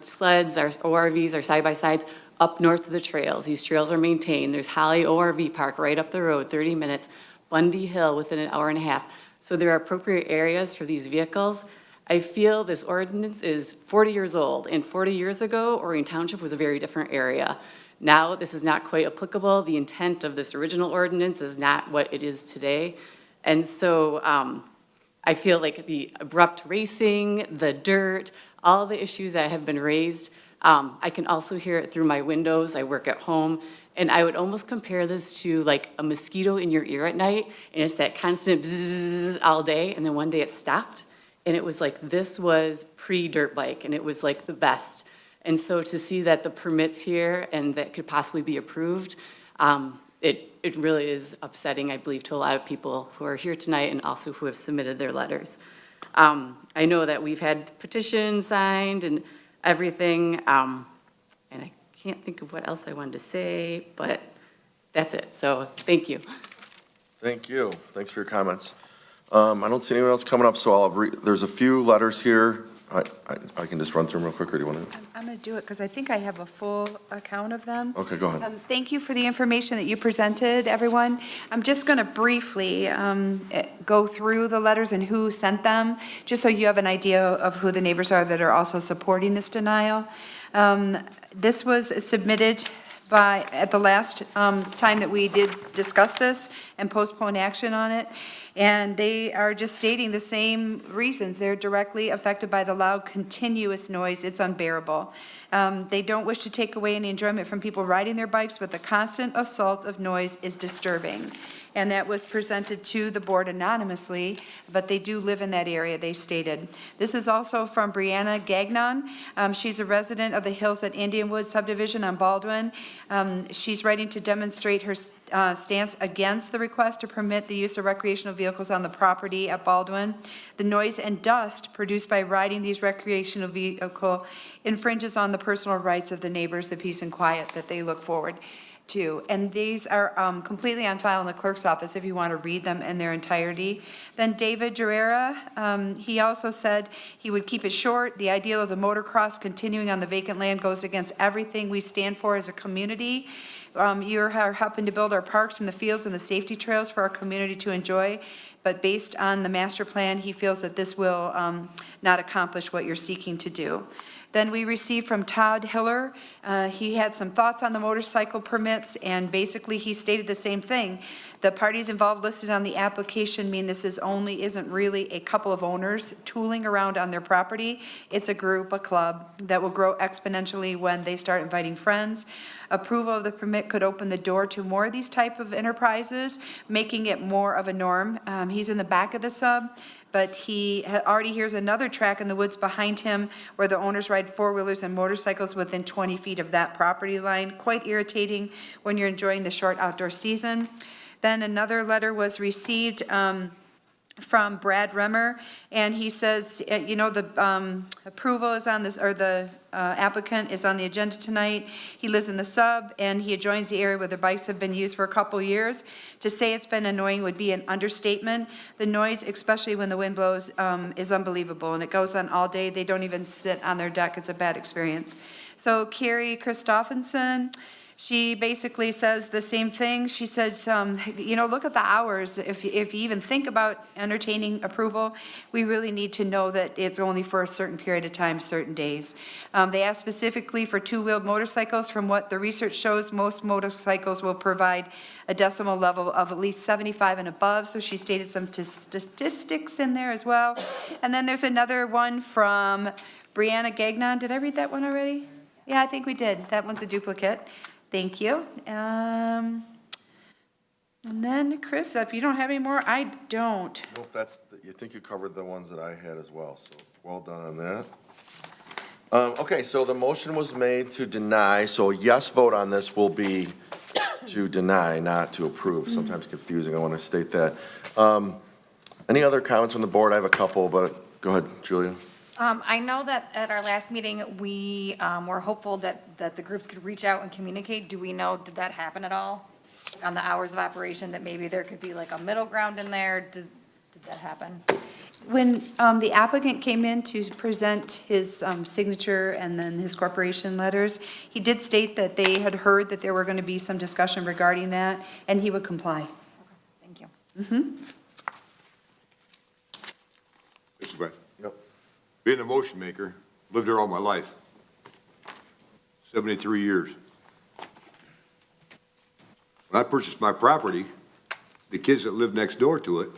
sleds, our ORVs, our side-by-sides up north to the trails. These trails are maintained. There's Holly ORV Park right up the road, 30 minutes, Bundy Hill within an hour and a half. So there are appropriate areas for these vehicles. I feel this ordinance is 40 years old, and 40 years ago, Orion Township was a very different area. Now, this is not quite applicable. The intent of this original ordinance is not what it is today. And so I feel like the abrupt racing, the dirt, all the issues that have been raised, I can also hear it through my windows. I work at home. And I would almost compare this to like a mosquito in your ear at night, and it's that constant bzzz all day, and then one day it stopped. And it was like, this was pre-dirt bike, and it was like the best. And so to see that the permits here and that could possibly be approved, it really is upsetting, I believe, to a lot of people who are here tonight and also who have submitted their letters. I know that we've had petitions signed and everything, and I can't think of what else I wanted to say, but that's it. So thank you. Thank you. Thanks for your comments. I don't see anyone else coming up, so there's a few letters here. I can just run through them real quick, or do you want to? I'm going to do it because I think I have a full account of them. Okay, go ahead. Thank you for the information that you presented, everyone. I'm just going to briefly go through the letters and who sent them, just so you have an idea of who the neighbors are that are also supporting this denial. This was submitted at the last time that we did discuss this and postpone action on it. And they are just stating the same reasons. They're directly affected by the loud, continuous noise. It's unbearable. They don't wish to take away any enjoyment from people riding their bikes, but the constant assault of noise is disturbing. And that was presented to the board anonymously, but they do live in that area, they stated. This is also from Brianna Gagnon. She's a resident of the Hills at Indianwood subdivision on Baldwin. She's writing to demonstrate her stance against the request to permit the use of recreational vehicles on the property at Baldwin. The noise and dust produced by riding these recreational vehicles infringes on the personal rights of the neighbors, the peace and quiet that they look forward to. And these are completely on file in the clerk's office if you want to read them in their entirety. Then David Gerrera, he also said he would keep it short. The ideal of the motocross continuing on the vacant land goes against everything we stand for as a community. You're helping to build our parks and the fields and the safety trails for our community to enjoy. But based on the master plan, he feels that this will not accomplish what you're seeking to do. Then we received from Todd Hiller. He had some thoughts on the motorcycle permits, and basically he stated the same thing. The parties involved listed on the application mean this isn't really a couple of owners tooling around on their property. It's a group, a club, that will grow exponentially when they start inviting friends. Approval of the permit could open the door to more of these type of enterprises, making it more of a norm. He's in the back of the sub, but he already hears another track in the woods behind him where the owners ride four-wheelers and motorcycles within 20 feet of that property line. Quite irritating when you're enjoying the short outdoor season. Then another letter was received from Brad Remmer, and he says, the approval is on this, or the applicant is on the agenda tonight. He lives in the sub, and he adjoins the area where the bikes have been used for a couple years. To say it's been annoying would be an understatement. The noise, especially when the wind blows, is unbelievable, and it goes on all day. They don't even sit on their deck. It's a bad experience. So Carrie Christophenson, she basically says the same thing. She says, look at the hours. If you even think about entertaining approval, we really need to know that it's only for a certain period of time, certain days. They asked specifically for two-wheeled motorcycles. From what the research shows, most motorcycles will provide a decimal level of at least 75 and above. So she stated some statistics in there as well. And then there's another one from Brianna Gagnon. Did I read that one already? Yeah, I think we did. That one's a duplicate. Thank you. And then, Chris, if you don't have any more, I don't. Nope, you think you covered the ones that I had as well, so well done on that. Okay, so the motion was made to deny, so a yes vote on this will be to deny, not to approve. Sometimes confusing, I want to state that. Any other comments from the board? I have a couple, but go ahead, Julia. I know that at our last meeting, we were hopeful that the groups could reach out and communicate. Do we know, did that happen at all? On the hours of operation, that maybe there could be like a middle ground in there? Did that happen? When the applicant came in to present his signature and then his corporation letters, he did state that they had heard that there were going to be some discussion regarding that, and he would comply. Thank you. Mr. Brett? Yep. being a motion maker, lived there all my life, 73 years. When I purchased my property, the kids that lived next door to it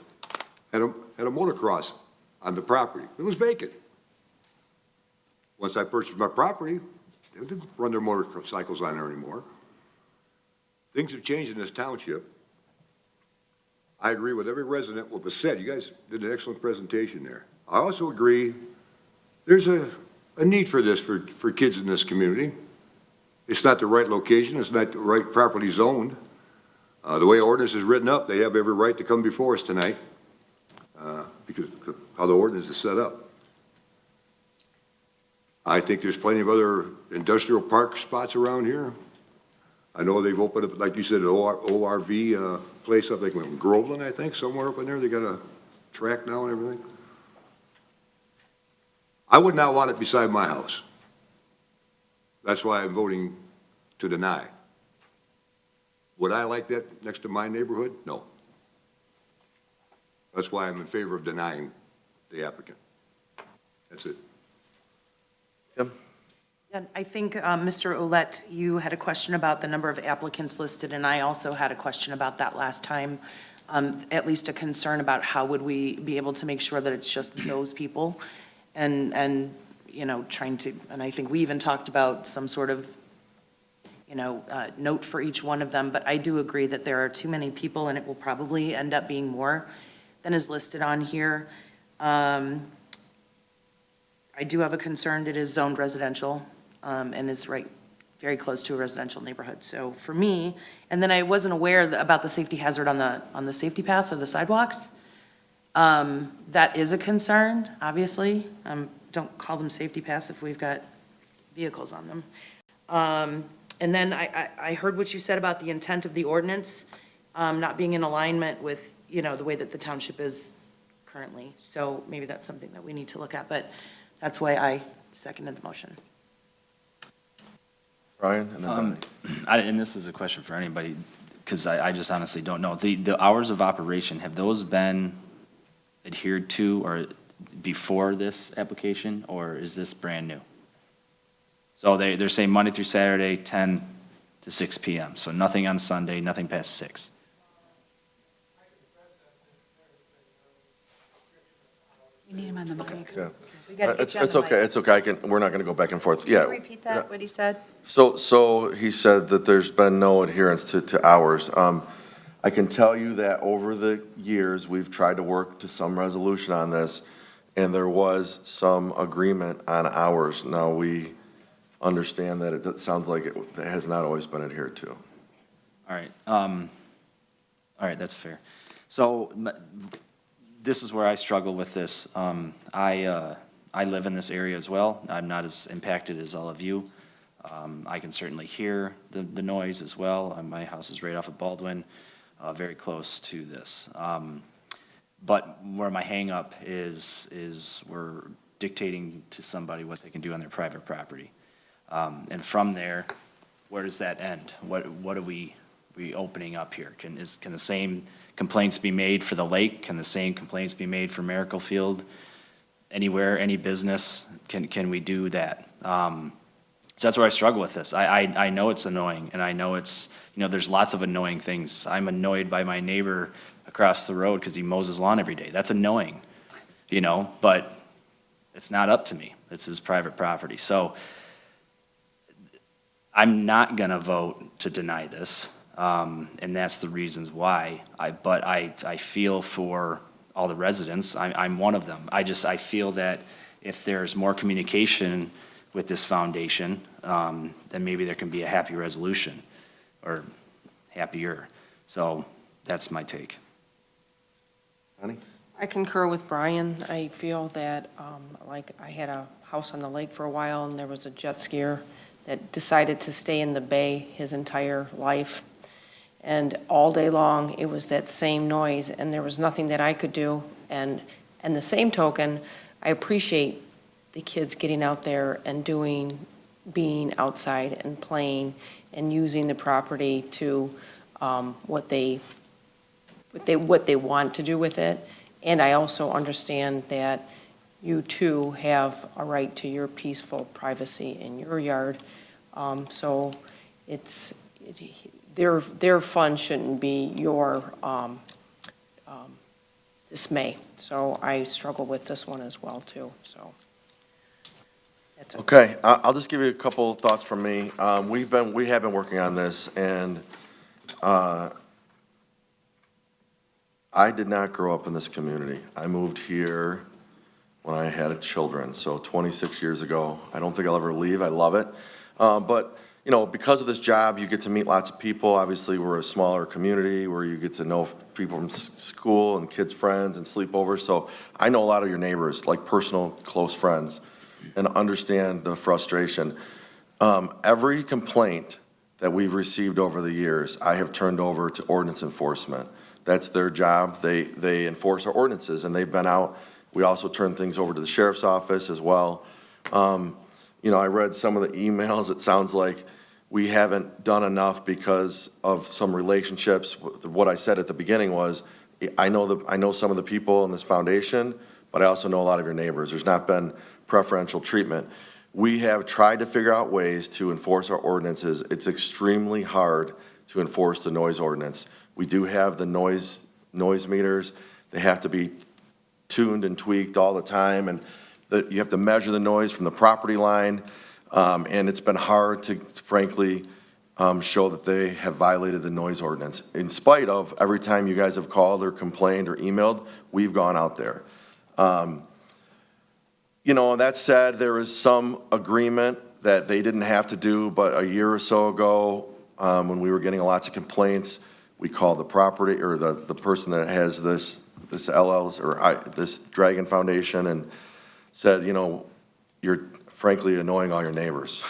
had a motocross on the property. It was vacant. Once I purchased my property, they didn't run their motorcycles on there anymore. Things have changed in this township. I agree with every resident what was said. You guys did an excellent presentation there. I also agree there's a need for this for kids in this community. It's not the right location. It's not the right property zoned. The way ordinance is written up, they have every right to come before us tonight because of how the ordinance is set up. I think there's plenty of other industrial park spots around here. I know they've opened up, like you said, an ORV place up like in Groveland, I think, somewhere up in there. They got a track now and everything. I would not want it beside my house. That's why I'm voting to deny. Would I like that next to my neighborhood? No. That's why I'm in favor of denying the applicant. That's it. And I think, Mr. Olet, you had a question about the number of applicants listed, and I also had a question about that last time. At least a concern about how would we be able to make sure that it's just those people? And, you know, trying to, and I think we even talked about some sort of, you know, note for each one of them. But I do agree that there are too many people, and it will probably end up being more than is listed on here. I do have a concern. It is zoned residential. And is very close to a residential neighborhood. So for me, and then I wasn't aware about the safety hazard on the safety paths or the sidewalks. That is a concern, obviously. Don't call them safety paths if we've got vehicles on them. And then I heard what you said about the intent of the ordinance, not being in alignment with, you know, the way that the township is currently. So maybe that's something that we need to look at, but that's why I seconded the motion. Ryan? And then And this is a question for anybody, because I just honestly don't know. The hours of operation, have those been adhered to or before this application, or is this brand new? So they're saying Monday through Saturday, 10 to 6 PM, so nothing on Sunday, nothing past 6. We need him on the mic. Yeah. We gotta get you on It's the okay, mic. it's okay, we're not gonna go back and forth, Can yeah. you repeat that, what he said? So he said that there's been no adherence to hours. I can tell you that over the years, we've tried to work to some resolution on this, and there was some agreement on hours. Now, we understand that it sounds like it has not always been adhered to. All right, that's fair. So this is where I struggle with this. I live in this area as well. I'm not as impacted as all of you. I can certainly hear the noise as well. My house is right off of Baldwin, very close to this. But where my hang-up is we're dictating to somebody what they can do on their private property. And from there, where does that end? What are we opening up here? Can the same complaints be made for the lake? Can the same complaints be made for Miracle Field? Anywhere, any business, can we do that? So that's where I struggle with this. I know it's annoying, and I know it's, there's lots of annoying things. I'm annoyed by my neighbor across the road because he mows his lawn every day. That's annoying, but it's not up to me. It's his private property. So I'm not gonna vote to deny this, and that's the reasons why. But I feel for all the residents. I'm one of them. I feel that if there's more communication with this foundation, then maybe there can be a happy resolution, or happier. So that's my take. Honey? I concur with Brian. I feel that, like, I had a house on the lake for a while, and there was a jet skier that decided to stay in the bay his entire life. And all day long, it was that same noise, and there was nothing that I could do. And the same token, I appreciate the kids getting out there and being outside and playing and using the property to what they want to do with it. And I also understand that you too have a right to your peaceful privacy in your yard. So their fun shouldn't be your dismay. So I struggle with this one as well too, so. That's it. Okay, I'll just give you a couple thoughts from me. We have been working on this, and I did not grow up in this community. I moved here when I had children, so 26 years ago. I don't think I'll ever leave. I love it. But, you know, because of this job, you get to meet lots of people. Obviously, we're a smaller community where you get to know people from school and kids' friends and sleepovers. So I know a lot of your neighbors, like personal, close friends, and understand the frustration. Every complaint that we've received over the years, I have turned over to ordinance enforcement. That's their job. They enforce our ordinances, and they've been out. We also turn things over to the sheriff's office as well. You know, I read some of the emails. It sounds like we haven't done enough because of some relationships. What I said at the beginning was, I know some of the people in this foundation, but I also know a lot of your neighbors. There's not been preferential treatment. We have tried to figure out ways to enforce our ordinances. It's extremely hard to enforce the noise ordinance. We do have the noise meters. They have to be tuned and tweaked all the time, and you have to measure the noise from the property line, and it's been hard to frankly show that they have violated the noise ordinance. In spite of every time you guys have called or complained or emailed, we've gone out there. You know, that said, there is some agreement that they didn't have to do, but a year or so ago, when we were getting lots of complaints, we called the property, or the person that has this this Dragon Foundation, and said, you know, you're frankly annoying all your neighbors.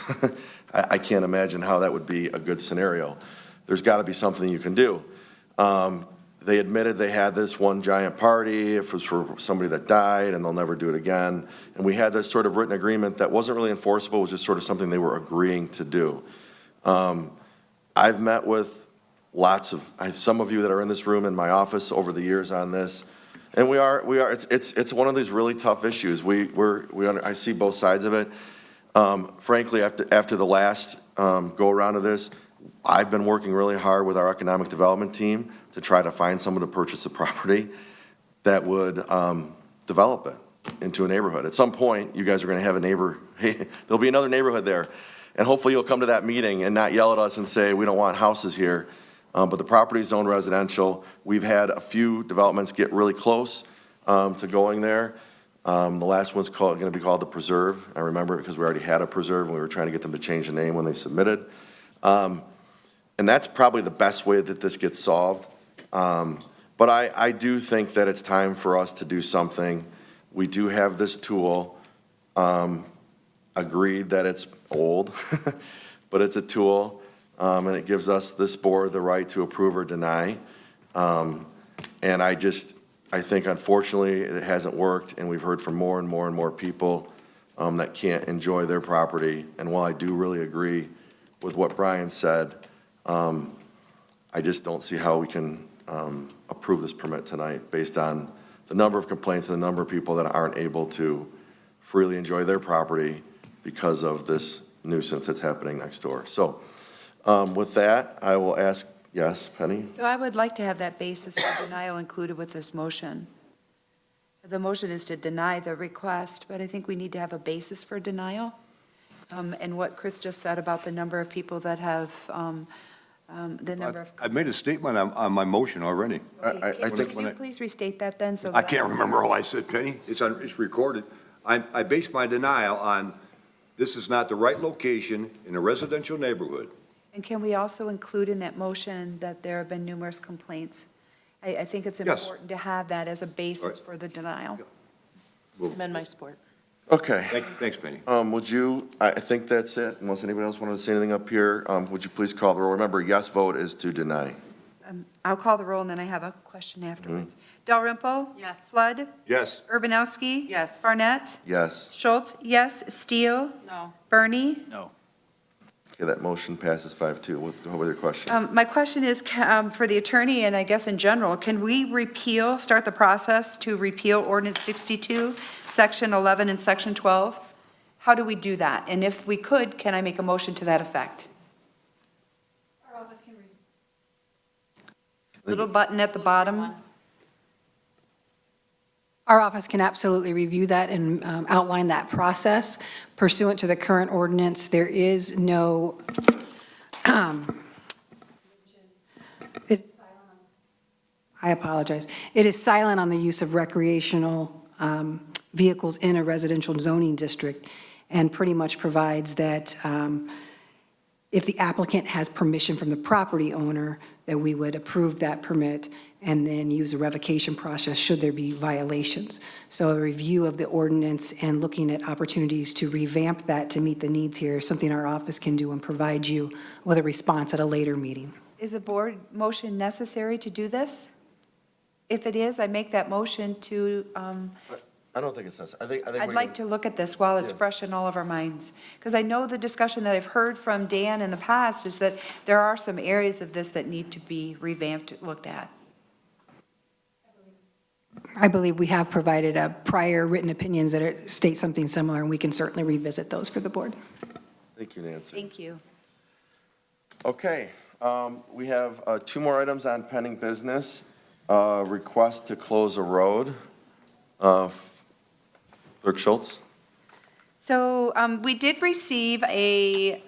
I can't imagine how that would be a good scenario. There's got to be something you can do. They admitted they had this one giant party. It was for somebody that died, and they'll never do it again. And we had this sort of written agreement that wasn't really enforceable. It was just sort of something they were agreeing to do. I've met with some of you that are in this room in my office over the years on this, and it's one of these really tough issues. I see both sides of it. Frankly, after the last go around of this, I've been working really hard with our economic development team to try to find someone to purchase a property that would develop it into a neighborhood. At some point, you guys are going to have a neighbor. Hey, there'll be another neighborhood there, and hopefully you'll come to that meeting and not yell at us and say we don't want houses here. But the property is zoned residential. We've had a few developments get really close to going there. The last one's going to be called the Preserve. I remember it because we already had a Preserve, and we were trying to get them to change the name when they submitted. And that's probably the best way that this gets solved. But I do think that it's time for us to do something. We do have this tool. Agreed that it's old, but it's a tool. And it gives us, this board, the right to approve or deny. And I think unfortunately it hasn't worked, and we've heard from more and more and more people that can't enjoy their property. And while I do really agree with what Brian said, I just don't see how we can approve this permit tonight based on the number of complaints and the number of people that aren't able to freely enjoy their property because of this nuisance that's happening next door. So with that, I will ask, yes, Penny? So I would like to have that basis for denial included with this motion. The motion is to deny the request, but I think we need to have a basis for denial. And what Chris just said about the number of people that have, the number of. I've made a statement on my motion already. Can you please restate that then? So I can't remember all I said, Penny. It's recorded. I based my denial on, this is not the right location in a residential neighborhood. And can we also include in that motion that there have been numerous complaints? I think it's Yes. important to have that as a basis for the denial. Amend my support. Okay. Thanks, Penny. I think that's it, unless anybody else wanted to say anything up here. Would you please call the roll? Remember, yes vote is to deny. I'll call the roll, and then I have a question afterwards. Dalrymple? Yes. Flood? Yes. Urbanowski? Yes. Barnett? Yes. Schultz? Yes. Steele? No. Bernie? No. Okay, that motion passes 5-2. Go with your question. My question is, for the attorney, and I guess in general, can we start the process to repeal ordinance 62 Section 11 and Section 12? How do we do that? And if we could, can I make a motion to that effect? Little button at the bottom? Our office can absolutely review that and outline that process. Pursuant to the current ordinance, there is no, I apologize. It is silent on the use of recreational vehicles in a residential zoning district, and pretty much provides that if the applicant has permission from the property owner, that we would approve that permit and then use a revocation process should there be violations. So a review of the ordinance and looking at opportunities to revamp that to meet the needs here is something our office can do and provide you with a response at a later meeting. Is a board motion necessary to do this? If it is, I make that motion to, I don't think it's necessary. I think I'd we like can- to look at this while it's Yeah. fresh in all of our minds. Because I know the discussion that I've heard from Dan in the past is that there are some areas of this that need to be revamped, looked at. I believe we have provided prior written opinions that state something similar, and we can certainly revisit those for the board. Thank you, Nancy. Thank you. Okay, we have 2 more items on pending business. Request to close a road. Clerk Schultz? So we did receive a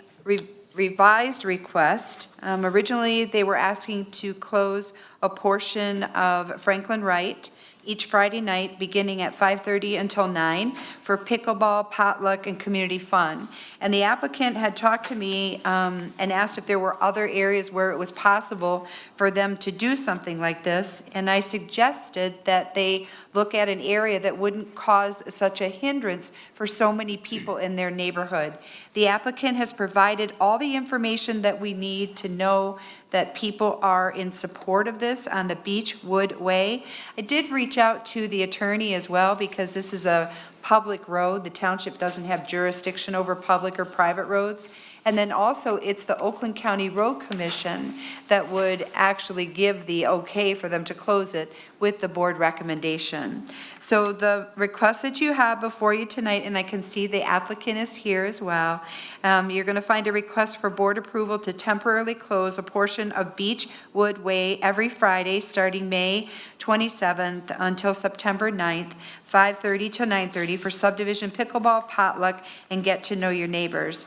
revised request. Originally, they were asking to close a portion of Franklin Wright each Friday night, beginning at 5:30 until 9, for pickleball, potluck, and community fun. And the applicant had talked to me and asked if there were other areas where it was possible for them to do something like this. And I suggested that they look at an area that wouldn't cause such a hindrance for so many people in their neighborhood. The applicant has provided all the information that we need to know that people are in support of this on the Beechwood Way. I did reach out to the attorney as well, because this is a public road. The township doesn't have jurisdiction over public or private roads. And then also, it's the Oakland County Road Commission that would actually give the okay for them to close it with the board recommendation. So the request that you have before you tonight, and I can see the applicant is here as well, you're going to find a request for board approval to temporarily close a portion of Beechwood Way every Friday, starting May 27th until September 9th, 5:30 to 9:30, for subdivision pickleball, potluck, and get to know your neighbors.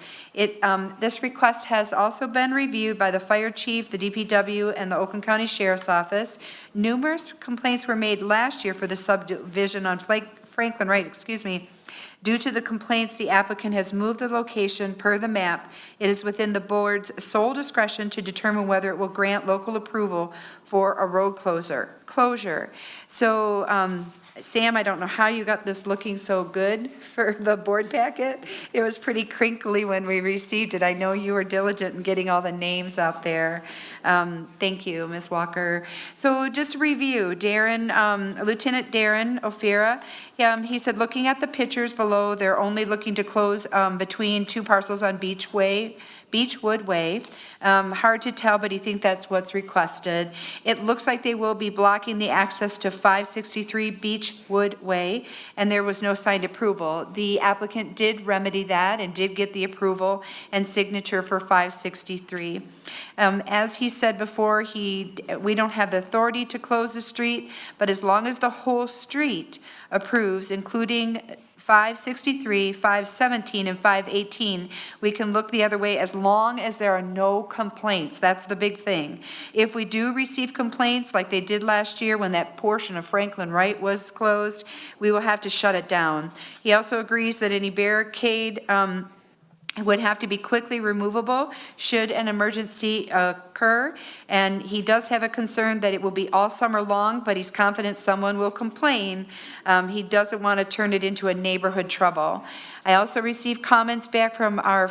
This request has also been reviewed by the fire chief, the DPW, and the Oakland County Sheriff's Office. Numerous complaints were made last year for the subdivision on Franklin Wright, Due to the complaints, the applicant has moved the location per the map. It is within the board's sole discretion to determine whether it will grant local approval for a road closure. So, Sam, I don't know how you got this looking so good for the board packet. It was pretty crinkly when we received it. I know you were diligent in getting all the names out there. Thank you, Ms. Walker. So just to review, Lieutenant Darren O'Fira, he said, looking at the pictures below, they're only looking to close between 2 parcels on Beechwood Way. Hard to tell, but he thinks that's what's requested. It looks like they will be blocking the access to 563 Beechwood Way, and there was no signed approval. The applicant did remedy that and did get the approval and signature for 563. As he said before, we don't have the authority to close the street, but as long as the whole street approves, including 563, 517, and 518, we can look the other way as long as there are no complaints. That's the big thing. If we do receive complaints, like they did last year when that portion of Franklin Wright was closed, we will have to shut it down. He also agrees that any barricade would have to be quickly removable should an emergency occur. And he does have a concern that it will be all summer long, but he's confident someone will complain. He doesn't want to turn it into a neighborhood trouble. I also received comments back from our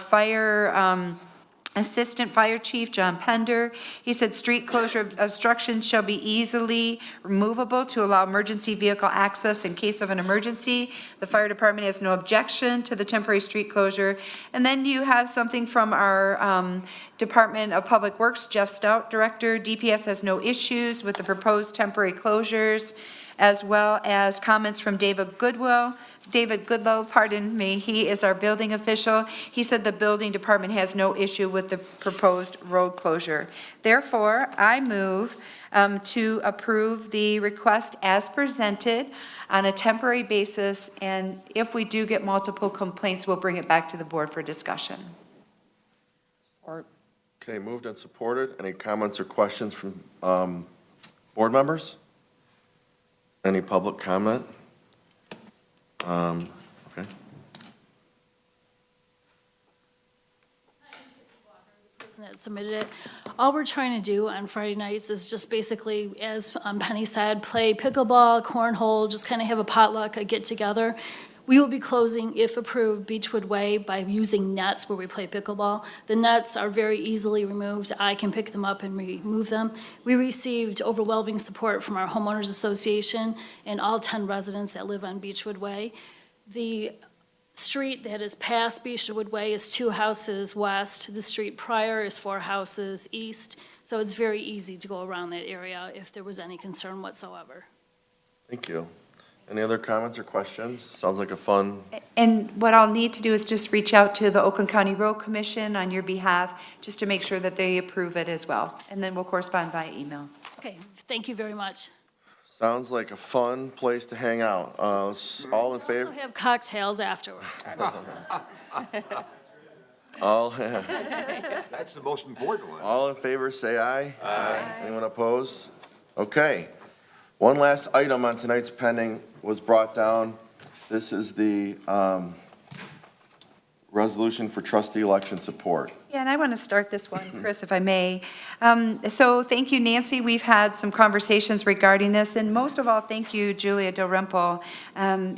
Assistant Fire Chief John Pender. He said street closure obstructions shall be easily removable to allow emergency vehicle access in case of an emergency. The fire department has no objection to the temporary street closure. And then you have something from our Department of Public Works, Jeff Stout, Director. DPS has no issues with the proposed temporary closures, as well as comments from David Goodwill, David Goodlow, pardon me, he is our building official. He said the building department has no issue with the proposed road closure. Therefore, I move to approve the request as presented on a temporary basis, and if we do get multiple complaints, we'll bring it back to the board for discussion. Okay, moved and supported. Any comments or questions from board members? Any public comment? Okay. Person that submitted it. All we're trying to do on Friday nights is just basically, as Penny said, play pickleball, cornhole, just kind of have a potluck, a get-together. We will be closing, if approved, Beechwood Way by using nets where we play pickleball. The nets are very easily removed. I can pick them up and remove them. We received overwhelming support from our homeowners association and all 10 residents that live on Beechwood Way. The street that is past Beechwood Way is 2 houses west. The street prior is 4 houses east. So it's very easy to go around that area if there was any concern whatsoever. Thank you. Any other comments or questions? Sounds like a fun. And what I'll need to do is just reach out to the Oakland County Road Commission on your behalf, just to make sure that they approve it as well. And then we'll correspond by email. Okay, thank you very much. Sounds like a fun place to hang out. All in favor? Also have cocktails afterwards. All, That's the most important one. all in favor, say aye. Aye. Anyone opposed? Okay. One last item on tonight's pending was brought down. This is the resolution for trustee election support. Yeah, and I want to start this one, Chris, if I may. So thank you, Nancy. We've had some conversations regarding this, and most of all, thank you, Julia Dalrymple.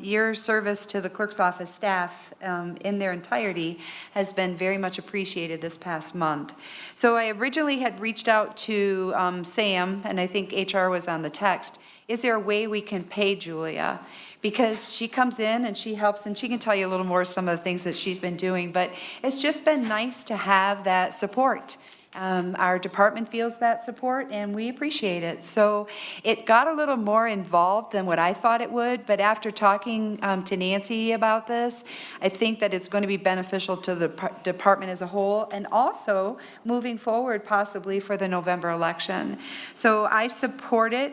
Your service to the clerk's office staff in their entirety has been very much appreciated this past month. So I originally had reached out to Sam, and I think HR was on the text. Is there a way we can pay Julia? Because she comes in and she helps, and she can tell you a little more some of the things that she's been doing, but it's just been nice to have that support. Our department feels that support, and we appreciate it. So it got a little more involved than what I thought it would, but after talking to Nancy about this, I think that it's going to be beneficial to the department as a whole, and also moving forward possibly for the November election. So I support it.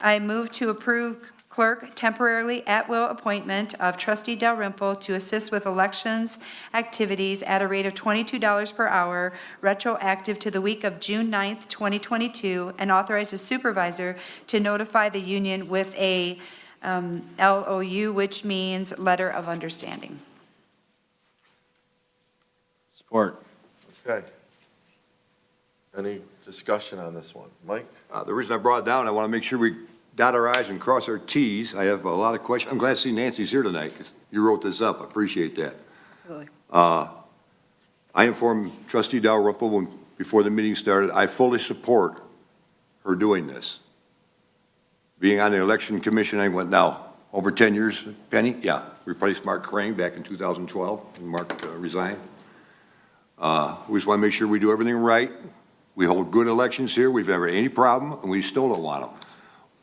I move to approve clerk temporarily at-will appointment of trustee Dalrymple to assist with elections activities at a rate of $22 per hour, retroactive to the week of June 9th, 2022, and authorize the supervisor to notify the union with a LOU, which means letter of understanding. Support. Okay. Any discussion on this one? Mike? The reason I brought it down, I want to make sure we dot our i's and cross our t's. I have a lot of questions. I'm glad to see Nancy's here tonight, because you wrote this up. I appreciate that. Absolutely. I informed trustee Dalrymple before the meeting started, I fully support her doing this. Being on the election commission, I went now, over 10 years, Penny? Yeah, replaced Mark Crane back in 2012, when Mark resigned. We just want to make sure we do everything right. We hold good elections here. We've never had any problem, and we still don't want them.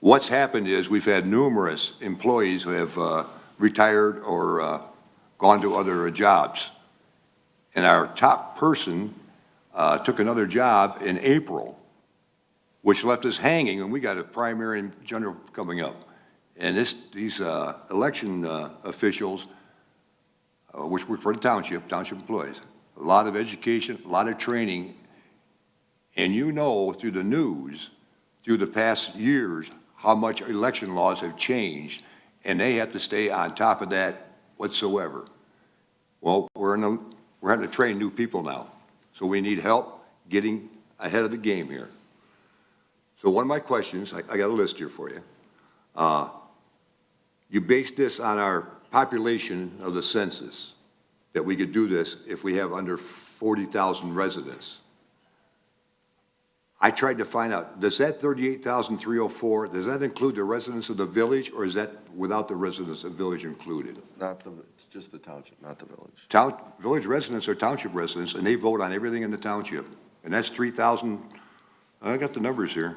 What's happened is we've had numerous employees who have retired or gone to other jobs. And our top person took another job in April, which left us hanging, and we got a primary and general coming up. And these election officials, which work for the township employees, a lot of education, a lot of training, and you know through the news, through the past years, how much election laws have changed, and they have to stay on top of that whatsoever. Well, we're having to train new people now, so we need help getting ahead of the game here. So one of my questions, I got a list here for you. You based this on our population of the census, that we could do this if we have under 40,000 residents. I tried to find out, does that 38,304, does that include the residents of the village, or is that without the residents of the village included? It's just the township, not the village. Village residents are township residents, and they vote on everything in the township. And that's 3,000, I got the numbers here.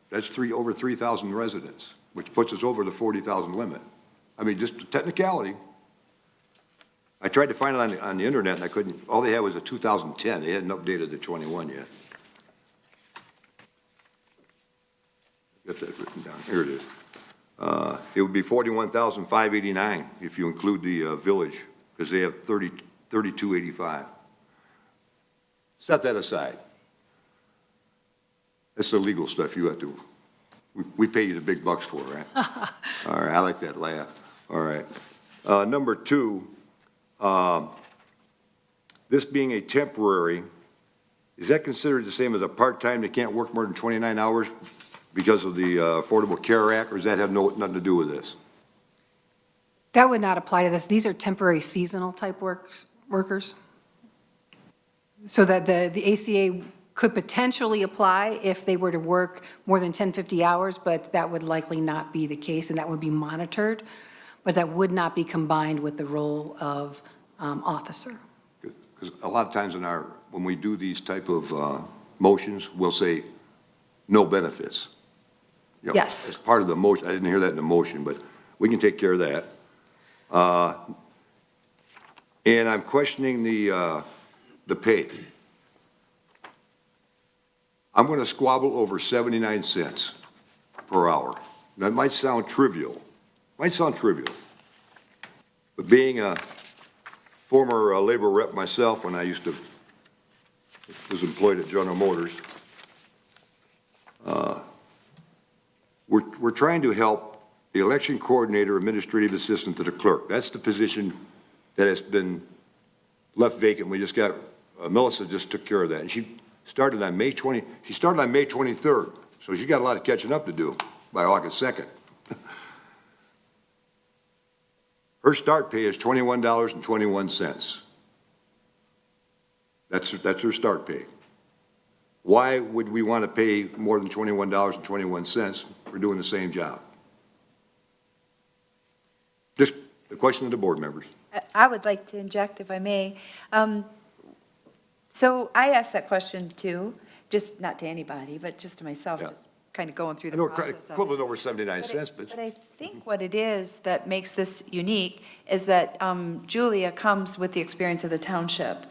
That's over 3,000 residents, which puts us over the 40,000 limit. I mean, just a technicality. I tried to find it on the internet, and I couldn't, all they had was a 2010. They hadn't updated the 21 yet. Got that written down. Here it is. It would be 41,589 if you include the village, because they have 3285. Set that aside. That's the legal stuff you have to, we pay you the big bucks for, right? All right, I like that laugh. All right. Number two, this being a temporary, is that considered the same as a part-time? They can't work more than 29 hours because of the Affordable Care Act, or does that have nothing to do with this? That would not apply to this. These are temporary seasonal type workers. So that the ACA could potentially apply if they were to work more than 1050 hours, but that would likely not be the case, and that would be monitored, but that would not be combined with the role of officer. Because a lot of times when we do these type of motions, we'll say no benefits. You know, Yes. as part of the motion, I didn't hear that in the motion, but we can take care of that. And I'm questioning the pay. I'm going to squabble over 79 cents per hour. That might sound trivial, but being a former labor rep myself when I was employed at General Motors, we're trying to help the election coordinator, administrative assistant to the clerk. That's the position that has been left vacant. We just got, Melissa just took care of that. And she started on May 23rd. So she got a lot of catching up to do by August 2nd. Her start pay is $21.21. That's her start pay. Why would we want to pay more than $21.21 for doing the same job? Just a question of the board members. I would like to inject, if I may. So I asked that question too, just not to anybody, but just to myself, Yeah. just kind of going through I the know process of it. equivalent over 79 cents, But I think what it is that makes this unique is that Julia comes with the experience of the township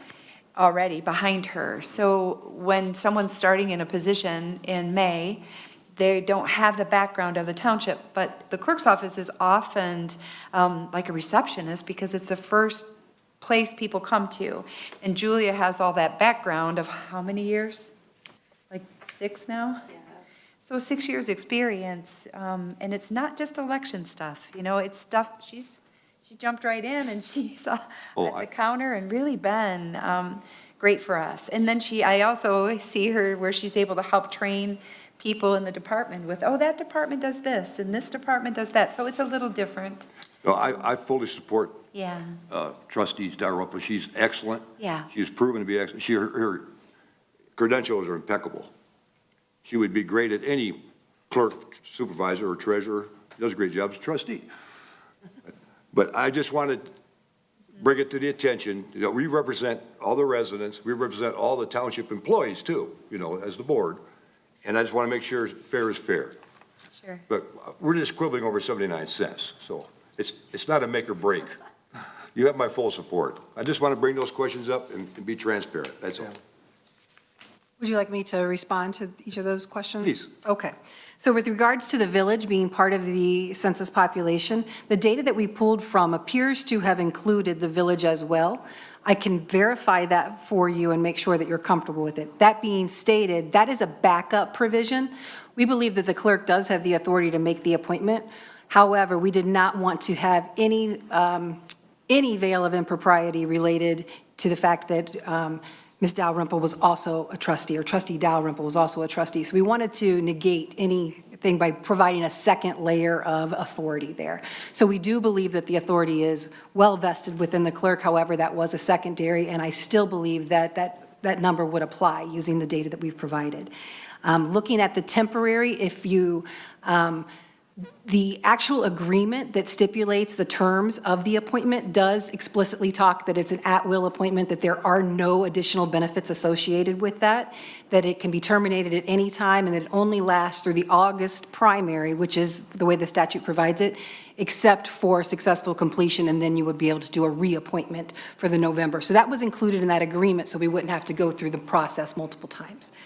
already behind her. So when someone's starting in a position in May, they don't have the background of the township, but the clerk's office is often like a receptionist because it's the first place people come to. And Julia has all that background of how many years? Like 6 now? So 6 years' experience, and it's not just election stuff, you know, it's stuff, she jumped right in and she's at the counter and really been great for us. And then I also see her where she's able to help train people in the department with, oh, that department does this and this department does that, so it's a little different. No, I fully support Yeah, Trustee Dalrymple. She's excellent. yeah. She's proven to be excellent. Her credentials are impeccable. She would be great at any clerk, supervisor, or treasurer. She does a great job as trustee. But I just wanted to bring it to the attention, you know, we represent all the residents, we represent all the township employees too, you know, as the board. And I just want to make sure fair is fair. Sure. But we're just quibbling over 79 cents, so it's not a make or break. You have my full support. I just want to bring those questions up and be transparent, that's all. Would you like me to respond to each of those questions? Please. Okay. So with regards to the village being part of the census population, the data that we pulled from appears to have included the village as well. I can verify that for you and make sure that you're comfortable with it. That being stated, that is a backup provision. We believe that the clerk does have the authority to make the appointment. However, we did not want to have any veil of impropriety related to the fact that Ms. Dalrymple was also a trustee, or Trustee Dalrymple was also a trustee. So we wanted to negate anything by providing a second layer of authority there. So we do believe that the authority is well vested within the clerk. However, that was a secondary, and I still believe that that number would apply using the data that we've provided. Looking at the temporary, if you The actual agreement that stipulates the terms of the appointment does explicitly talk that it's an at-will appointment, that there are no additional benefits associated with that it can be terminated at any time, and that it only lasts through the August primary, which is the way the statute provides it, except for successful completion, and then you would be able to do a reappointment for the November. So that was included in that agreement, so we wouldn't have to go through the process multiple times.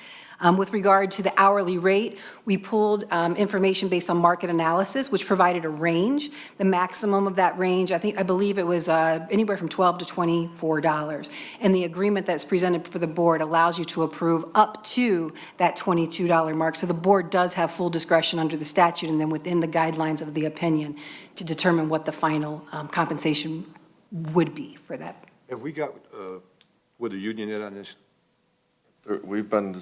With regard to the hourly rate, we pulled information based on market analysis, which provided a range. The maximum of that range, I believe it was anywhere from $12 to $24. And the agreement that's presented for the board allows you to approve up to that $22 mark. So the board does have full discretion under the statute and then within the guidelines of the opinion to determine what the final compensation would be for that. Have we got, with the union in on this? We've been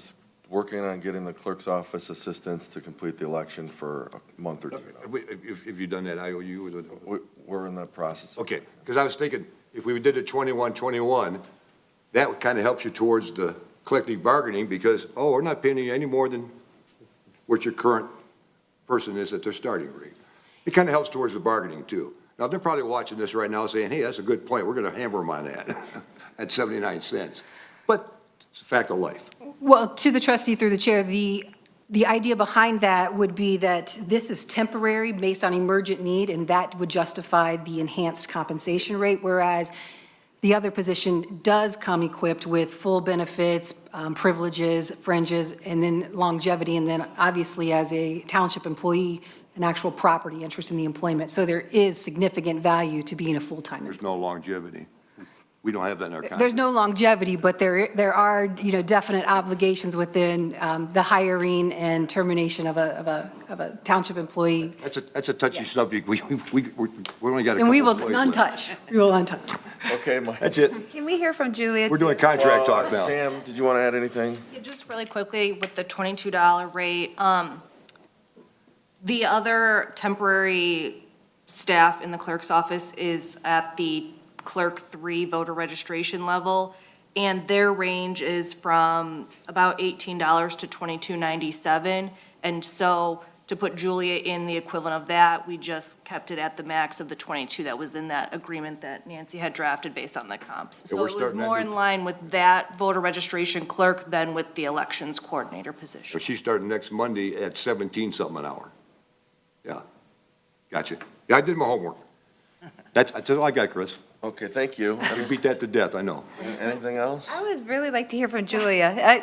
working on getting the clerk's office assistants to complete the election for a month or two now. If you've done that IOU? We're in the process. Okay, because I was thinking, if we did the 21-21, that kind of helps you towards the collective bargaining, because, we're not paying you any more than what your current person is at their starting rate. It kind of helps towards the bargaining, too. Now, they're probably watching this right now saying, hey, that's a good point, we're going to hammer them on that at 79 cents. But it's a fact of life. Well, to the trustee through the chair, the idea behind that would be that this is temporary based on emergent need, and that would justify the enhanced compensation rate, whereas the other position does come equipped with full benefits, privileges, fringes, and then longevity, and then obviously as a township employee, an actual property interest in the employment. So there is significant value to being a full-time employee. There's no longevity. We don't have that in our contract. There's no longevity, but there are, definite obligations within the hiring and termination of a township employee. That's a touchy subject. We only got a couple And we will employees left. untouch. We will untouch. Okay, Mike. That's it. Can we hear from Julia? We're doing contract talk now. Sam, did you want to add anything? Yeah, just really quickly with the $22 rate, the other temporary staff in the clerk's office is at the clerk 3 voter registration level, and their range is from about $18 to $22.97. And so to put Julia in the equivalent of that, we just kept it at the max of the 22 that was in that agreement that Nancy had drafted based on the comps. Yeah, So we're it was starting that more new- in line with that voter registration clerk than with the elections coordinator position. So she's starting next Monday at 17-something an hour. Yeah. Gotcha. Yeah, I did my homework. That's all I got, Chris. Okay, thank you. You beat that to death, I know. Anything else? I would really like to hear from Julia.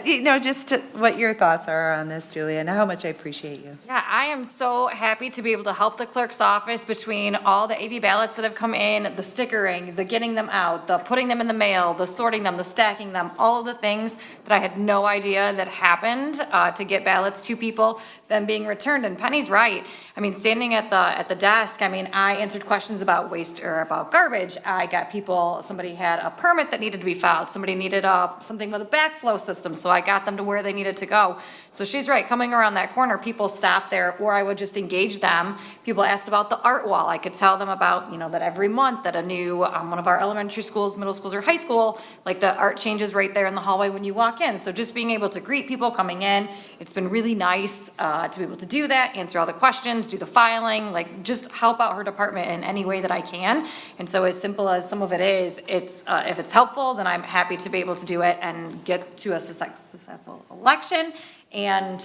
What your thoughts are on this, Julia, and how much I appreciate you. Yeah, I am so happy to be able to help the clerk's office between all the AV ballots that have come in, the stickering, the getting them out, the putting them in the mail, the sorting them, the stacking them, all of the things that I had no idea that happened to get ballots to people, then being returned. And Penny's right. I mean, standing at the desk, I answered questions about waste or about garbage. I got people, somebody had a permit that needed to be filed. Somebody needed something with a backflow system, so I got them to where they needed to go. So she's right, coming around that corner, people stopped there, or I would just engage them. People asked about the art wall. I could tell them about, that every month that a new, one of our elementary schools, middle schools, or high school, like the art changes right there in the hallway when you walk in. So just being able to greet people coming in, it's been really nice to be able to do that, answer all the questions, do the filing, just help out her department in any way that I can. And so as simple as some of it is, if it's helpful, then I'm happy to be able to do it and get to a successful election and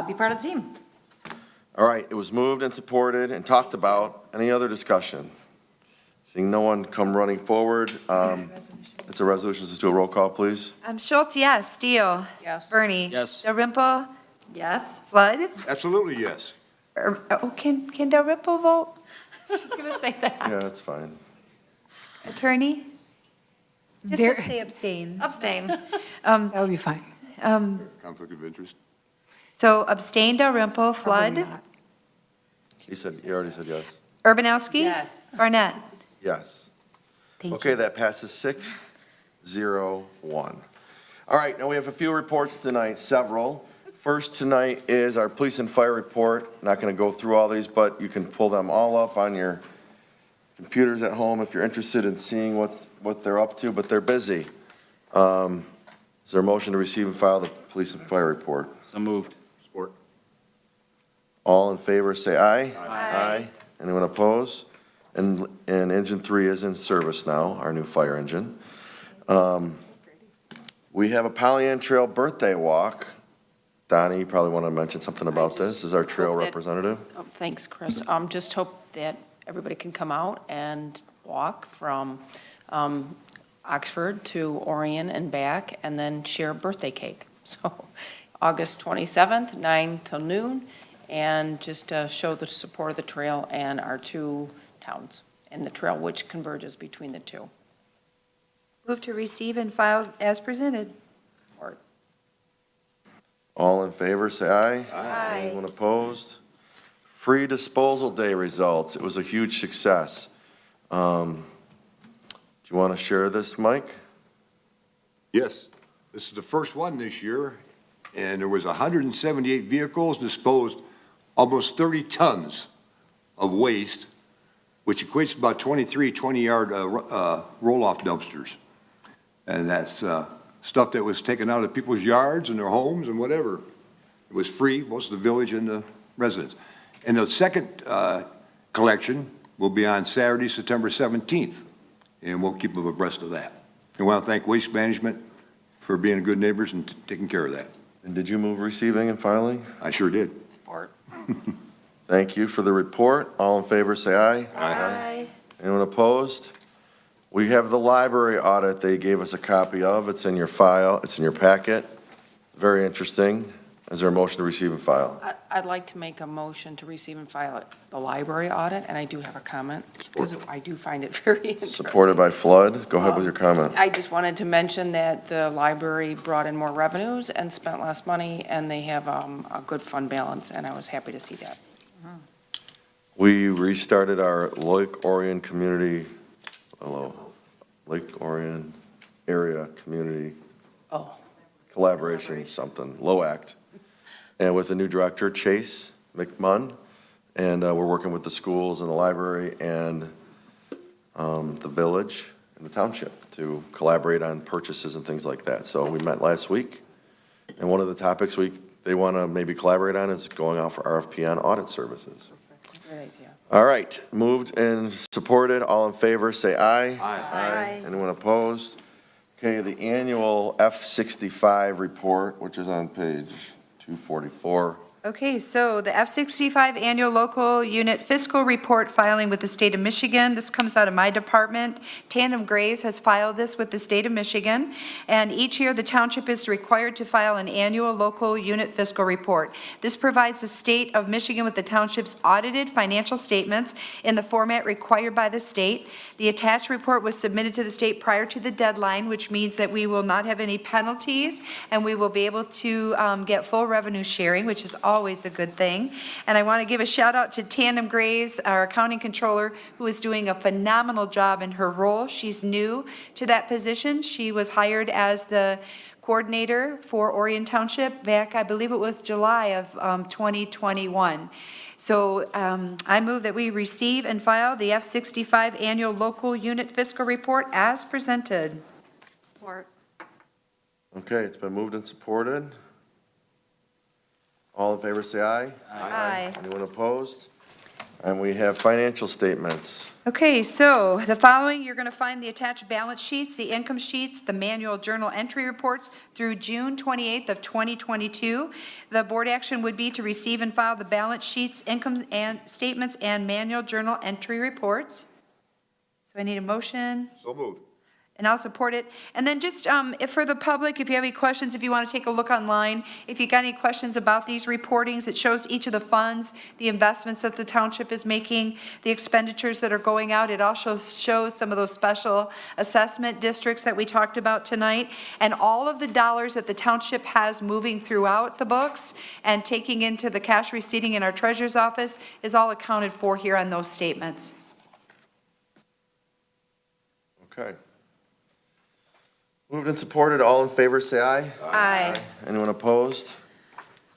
be part of the team. All right, it was moved and supported and talked about. Any other discussion? Seeing no one come running forward, it's a resolution. Let's do a roll call, please. Schultz, yes. Steele. Yes. Bernie. Yes. Dalrymple. Yes? Flood. Absolutely, yes. Can Dalrymple vote? She's gonna say that. Yeah, that's fine. Attorney? Just There- say abstain. Abstain. That would be fine. Conflict of interest. So abstain Dalrymple, Flood, Probably not. You already said yes. Urbanowski? Yes. Barnett? Yes. Thank Okay, that passes 6-0-1. All right, now we have a few reports tonight, several. First tonight is our police and fire report. Not going to go through all these, but you can pull them all up on your computers at home if you're interested in seeing what they're up to, but they're busy. Is there a motion to receive and file the police and fire report? So moved. Support. All in favor, say aye. Aye. Anyone opposed? And engine 3 is in service now, our new fire engine. We have a Pollyant Trail birthday walk. Donnie, you probably want to mention something about this, as our trail hope that- representative. Oh, thanks, Chris. Just hope that everybody can come out and walk from Oxford to Orion and back, and then share a birthday cake. So August 27th, 9 till noon, and just show the support of the trail and our two towns, and the trail which converges between the two. Move to receive and file as presented. All in favor, say aye. Aye. Anyone opposed? Free disposal day results. It was a huge success. Do you want to share this, Mike? Yes, this is the first one this year, and there was 178 vehicles disposed, almost 30 tons of waste, which equates to about 23 20-yard roll-off dumpsters. And that's stuff that was taken out of people's yards and their homes and whatever. It was free, most of the village and the residents. And the second collection will be on Saturday, September 17th, and we'll keep them abreast of that. I want to thank Waste Management for being good neighbors and taking care of that. And did you move receiving and filing? I sure did. Support. Thank you for the report. All in favor, say aye. Aye. Anyone opposed? We have the library audit they gave us a copy of. It's in your file, it's in your packet. Very interesting. Is there a motion to receive and file? I'd like to make a motion to receive and file the library audit, and I do have a comment, because I do find it very interesting. Supported by Flood. Go ahead with your comment. I just wanted to mention that the library brought in more revenues and spent less money, and they have a good fund balance, and I was happy to see that. We restarted our Lake Orion community, Lake Orion area community collaboration, something, LOACT. And with the new director, Chase McMunn, and we're working with the schools and the library and the village and the township to collaborate on purchases and things like that. So we met last week, and one of the topics they want to maybe collaborate on is going out for RFP on audit services. Great idea. All right, moved and supported. All in favor, say aye. Aye. Anyone opposed? Okay, the annual F-65 report, which is on page 244. Okay, so the F-65 Annual Local Unit Fiscal Report filing with the state of Michigan. This comes out of my department. Tandem Graves has filed this with the state of Michigan. And each year, the township is required to file an annual local unit fiscal report. This provides the state of Michigan with the township's audited financial statements in the format required by the state. The attached report was submitted to the state prior to the deadline, which means that we will not have any penalties, and we will be able to get full revenue sharing, which is always a good thing. And I want to give a shout out to Tandem Graves, our accounting controller, who is doing a phenomenal job in her role. She's new to that position. She was hired as the coordinator for Orion Township back, I believe it was July of 2021. So I move that we receive and file the F-65 Annual Local Unit Fiscal Report as presented. Support. Okay, it's been moved and supported. All in favor, say aye. Aye. Anyone opposed? And we have financial statements. Okay, so the following, you're going to find the attached balance sheets, the income sheets, the manual journal entry reports through June 28th of 2022. The board action would be to receive and file the balance sheets, income and statements, and manual journal entry reports. So I need a motion. So moved. And I'll support it. And then just if for the public, if you have any questions, if you want to take a look online, if you got any questions about these reportings, it shows each of the funds, the investments that the township is making, the expenditures that are going out. It also shows some of those special assessment districts that we talked about tonight, and all of the dollars that the township has moving throughout the books and taking into the cash receipting in our treasurer's office is all accounted for here on those statements. Okay. Moved and supported. All in favor, say aye. Aye. Anyone opposed?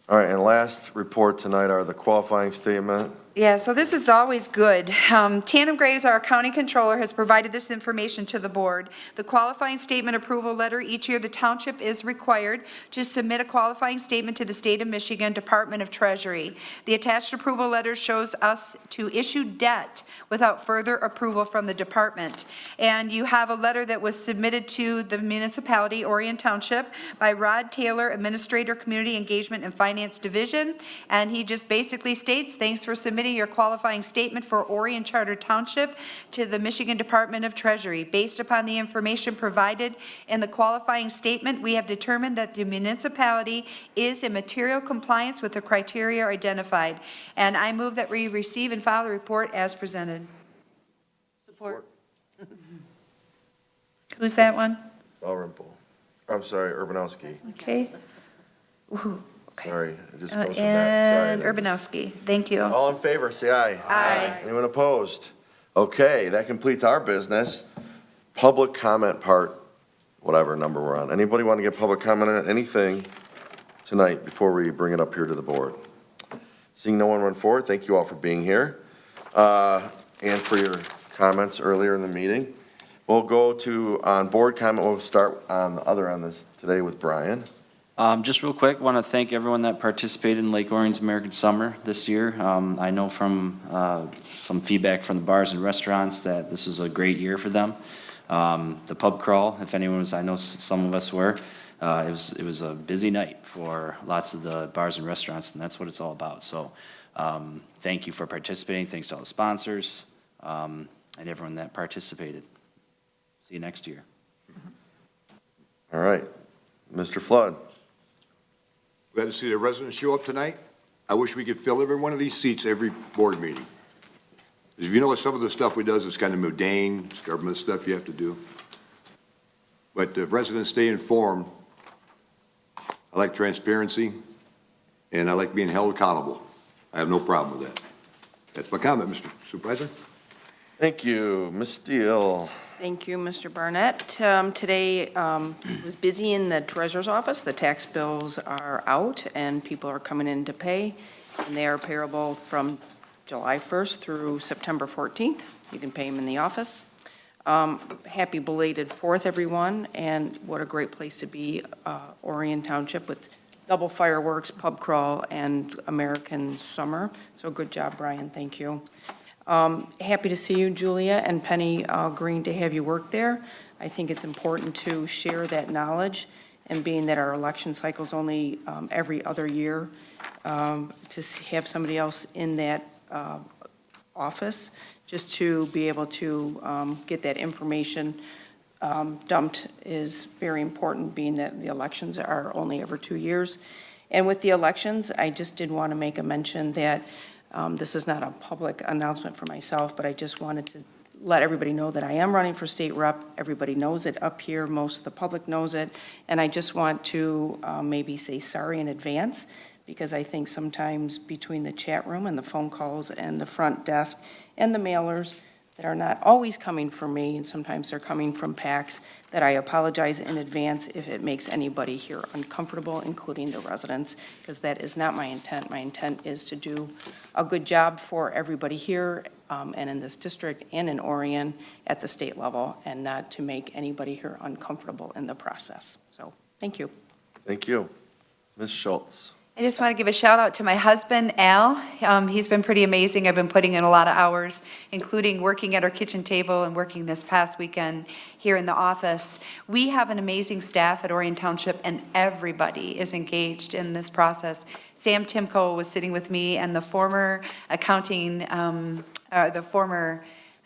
All right, and last report tonight are the qualifying statement, Yeah, so this is always good. Tandem Graves, our county controller, has provided this information to the board. The qualifying statement approval letter, each year the township is required to submit a qualifying statement to the State of Michigan Department of Treasury. The attached approval letter shows us to issue debt without further approval from the department. And you have a letter that was submitted to the municipality, Orion Township, by Rod Taylor, Administrator, Community Engagement and Finance Division. And he just basically states, thanks for submitting your qualifying statement for Orion Charter Township to the Michigan Department of Treasury. Based upon the information provided in the qualifying statement, we have determined that the municipality is in material compliance with the criteria identified. And I move that we receive and file the report as presented. Support. Who's that one? Dalrymple. I'm sorry, Urbanowski. Okay. Ooh, Sorry, it just goes from that. Sorry. And Urbanowski, thank you. All in favor, say aye. Aye. Anyone opposed? Okay, that completes our business. Public comment part, whatever number we're on. Anybody want to get public comment on anything tonight before we bring it up here to the board? Seeing no one run forward, thank you all for being here and for your comments earlier in the meeting. We'll go to on board comment. We'll start on the other end this today with Brian. Just real quick, want to thank everyone that participated in Lake Orion's American Summer this year. I know from some feedback from the bars and restaurants that this was a great year for them. The pub crawl, if anyone was, I know some of us were, it was a busy night for lots of the bars and restaurants, and that's what it's all about. So thank you for participating. Thanks to all the sponsors and everyone that participated. See you next year. All right, Mr. Flood. Glad to see the residents show up tonight. I wish we could fill every one of these seats every board meeting. As you know, some of the stuff we does is kind of mundane, it's government stuff you have to do. But the residents stay informed. I like transparency, and I like being held accountable. I have no problem with that. That's my comment, Mr. Supervisor. Thank you. Ms. Steele. Thank you, Mr. Barnett. Today was busy in the treasurer's office. The tax bills are out and people are coming in to pay, and they are payable from July 1st through September 14th. You can pay them in the office. Happy belated 4th, everyone, and what a great place to be, Orion Township with double fireworks, pub crawl, and American Summer. So good job, Brian. Thank you. Happy to see you, Julia and Penny, agreeing to have you work there. I think it's important to share that knowledge, and being that our election cycle is only every other year, to have somebody else in that office, just to be able to get that information dumped is very important, being that the elections are only every 2 years. And with the elections, I just did want to make a mention that this is not a public announcement for myself, but I just wanted to let everybody know that I am running for state rep. Everybody knows it up here. Most of the public knows it. And I just want to maybe say sorry in advance, because I think sometimes between the chat room and the phone calls and the front desk and the mailers that are not always coming from me, and sometimes they're coming from PACs, that I apologize in advance if it makes anybody here uncomfortable, including the residents, because that is not my intent. My intent is to do a good job for everybody here and in this district and in Orion at the state level, and not to make anybody here uncomfortable in the process. So, thank you. Thank you. Ms. Schultz. I just want to give a shout out to my husband, Al. He's been pretty amazing. I've been putting in a lot of hours, including working at our kitchen table and working this past weekend here in the office. We have an amazing staff at Orion Township, and everybody is engaged in this process. Sam Timko was sitting with me, and the former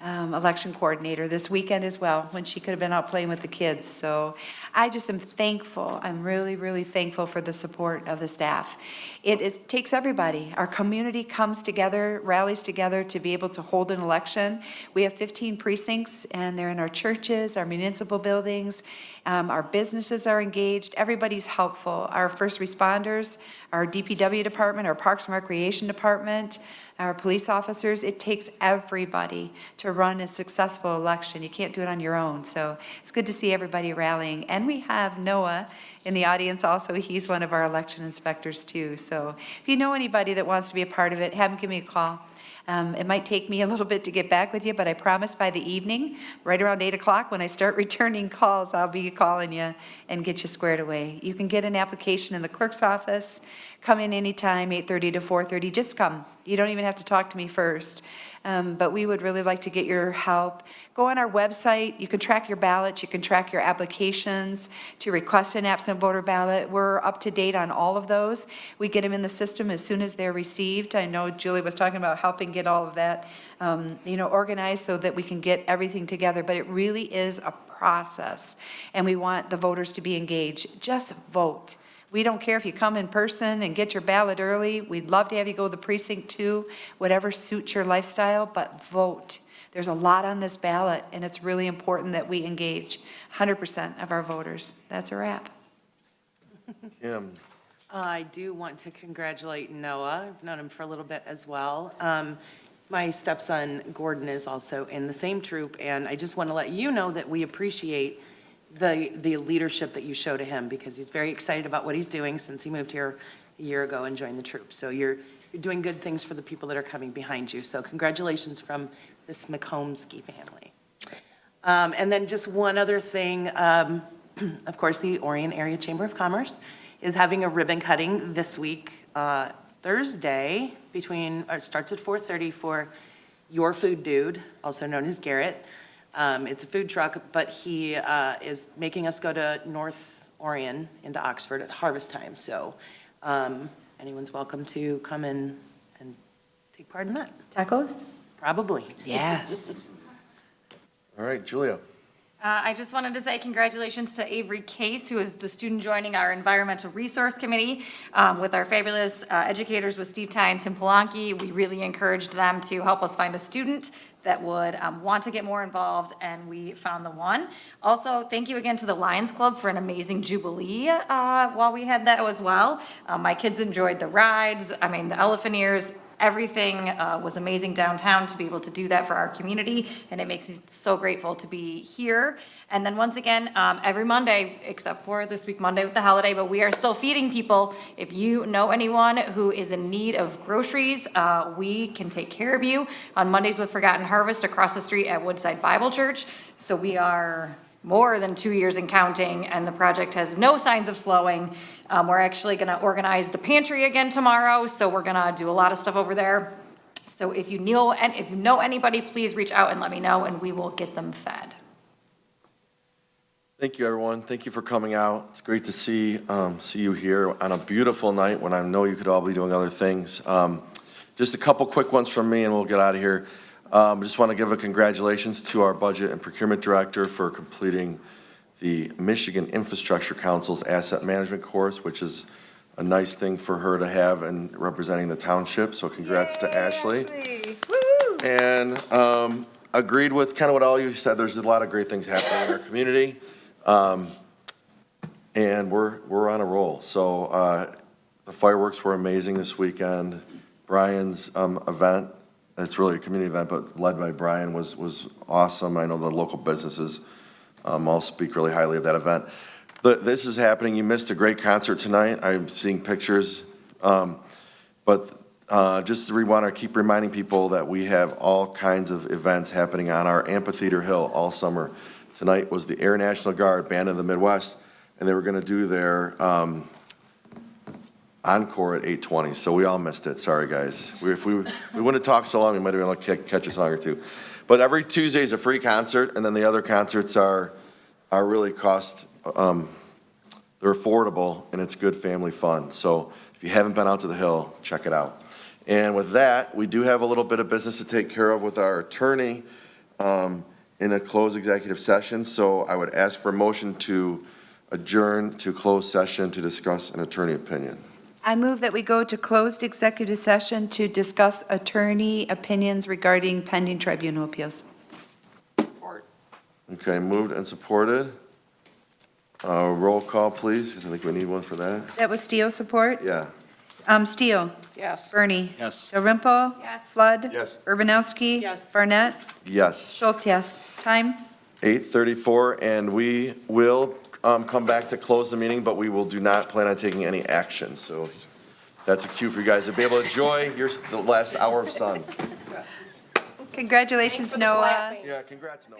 election coordinator this weekend as well, when she could have been out playing with the kids. So I just am thankful. I'm really, really thankful for the support of the staff. It takes everybody. Our community comes together, rallies together to be able to hold an election. We have 15 precincts, and they're in our churches, our municipal buildings. Our businesses are engaged. Everybody's helpful. Our first responders, our DPW department, our Parks and Recreation department, our police officers. It takes everybody to run a successful election. You can't do it on your own. So it's good to see everybody rallying. And we have Noah in the audience also. He's one of our election inspectors too. So if you know anybody that wants to be a part of it, have them give me a call. It might take me a little bit to get back with you, but I promise by the evening, right around 8 o'clock, when I start returning calls, I'll be calling you and get you squared away. You can get an application in the clerk's office. Come in anytime, 8:30 to 4:30. Just come. You don't even have to talk to me first. But we would really like to get your help. Go on our website. You can track your ballots. You can track your applications to request an absent voter ballot. We're up to date on all of those. We get them in the system as soon as they're received. I know Julie was talking about helping get all of that, organized so that we can get everything together. But it really is a process, and we want the voters to be engaged. Just vote. We don't care if you come in person and get your ballot early. We'd love to have you go to the precinct too, whatever suits your lifestyle, but vote. There's a lot on this ballot, and it's really important that we engage 100% of our voters. That's a wrap. Kim. I do want to congratulate Noah. I've known him for a little bit as well. My stepson Gordon is also in the same troop, and I just want to let you know that we appreciate the leadership that you show to him, because he's very excited about what he's doing since he moved here a year ago and joined the troop. So you're doing good things for the people that are coming behind you. So congratulations from this McCombsky family. And then just one other thing, of course, the Orion Area Chamber of Commerce is having a ribbon cutting this week, Thursday, starts at 4:30 for Your Food Dude, also known as Garrett. It's a food truck, but he is making us go to North Orion into Oxford at harvest time. So anyone's welcome to come in and take part in that. Tacos? Probably. Yes. All right, Julia. I just wanted to say congratulations to Avery Case, who is the student joining our Environmental Resource Committee with our fabulous educators with Steve Ty and Tim Polanki. We really encouraged them to help us find a student that would want to get more involved, and we found the one. Also, thank you again to the Lions Club for an amazing Jubilee while we had that as well. My kids enjoyed the rides, the Elephanteers. Everything was amazing downtown to be able to do that for our community, and it makes me so grateful to be here. And then once again, every Monday, except for this week Monday with the holiday, but we are still feeding people. If you know anyone who is in need of groceries, we can take care of you on Mondays with Forgotten Harvest across the street at Woodside Bible Church. So we are more than 2 years and counting, and the project has no signs of slowing. We're actually gonna organize the pantry again tomorrow, so we're gonna do a lot of stuff over there. So if you know anybody, please reach out and let me know, and we will get them fed. Thank you, everyone. Thank you for coming out. It's great to see you here on a beautiful night when I know you could all be doing other things. Just a couple quick ones from me, and we'll get out of here. I just want to give a congratulations to our Budget and Procurement Director for completing the Michigan Infrastructure Council's Asset Management course, which is a nice thing for her to have and representing the township. So congrats to Ashley. Woo! And agreed with kind of what all you said. There's a lot of great things happening in our community. And we're on a roll. So the fireworks were amazing this weekend. Brian's event, it's really a community event, but led by Brian, was awesome. I know the local businesses all speak really highly of that event. This is happening. You missed a great concert tonight. I'm seeing pictures. But just we want to keep reminding people that we have all kinds of events happening on our amphitheater hill all summer. Tonight was the Air National Guard Band of the Midwest, and they were going to do their encore at 8:20, so we all missed it. Sorry, guys. If we wouldn't have talked so long, we might have been able to catch a song or two. But every Tuesday is a free concert, and then the other concerts are really they're affordable, and it's good family fun. So if you haven't been out to the Hill, check it out. And with that, we do have a little bit of business to take care of with our attorney in a closed executive session. So I would ask for a motion to adjourn to closed session to discuss an attorney opinion. I move that we go to closed executive session to discuss attorney opinions regarding pending tribunal appeals. Okay, moved and supported. Roll call, please, because I think we need one for that. That was Steele support? Yeah. Steele? Yes. Bernie? Yes. Dalrymple? Yes. Flood? Yes. Urbanowski? Yes. Barnett? Yes. Schultz, yes. Time? 8:34, and we will come back to close the meeting, but we do not plan on taking any action. So that's a cue for you guys to be able to enjoy the last hour of sun. Congratulations, Noah. Yeah, congrats, Noah.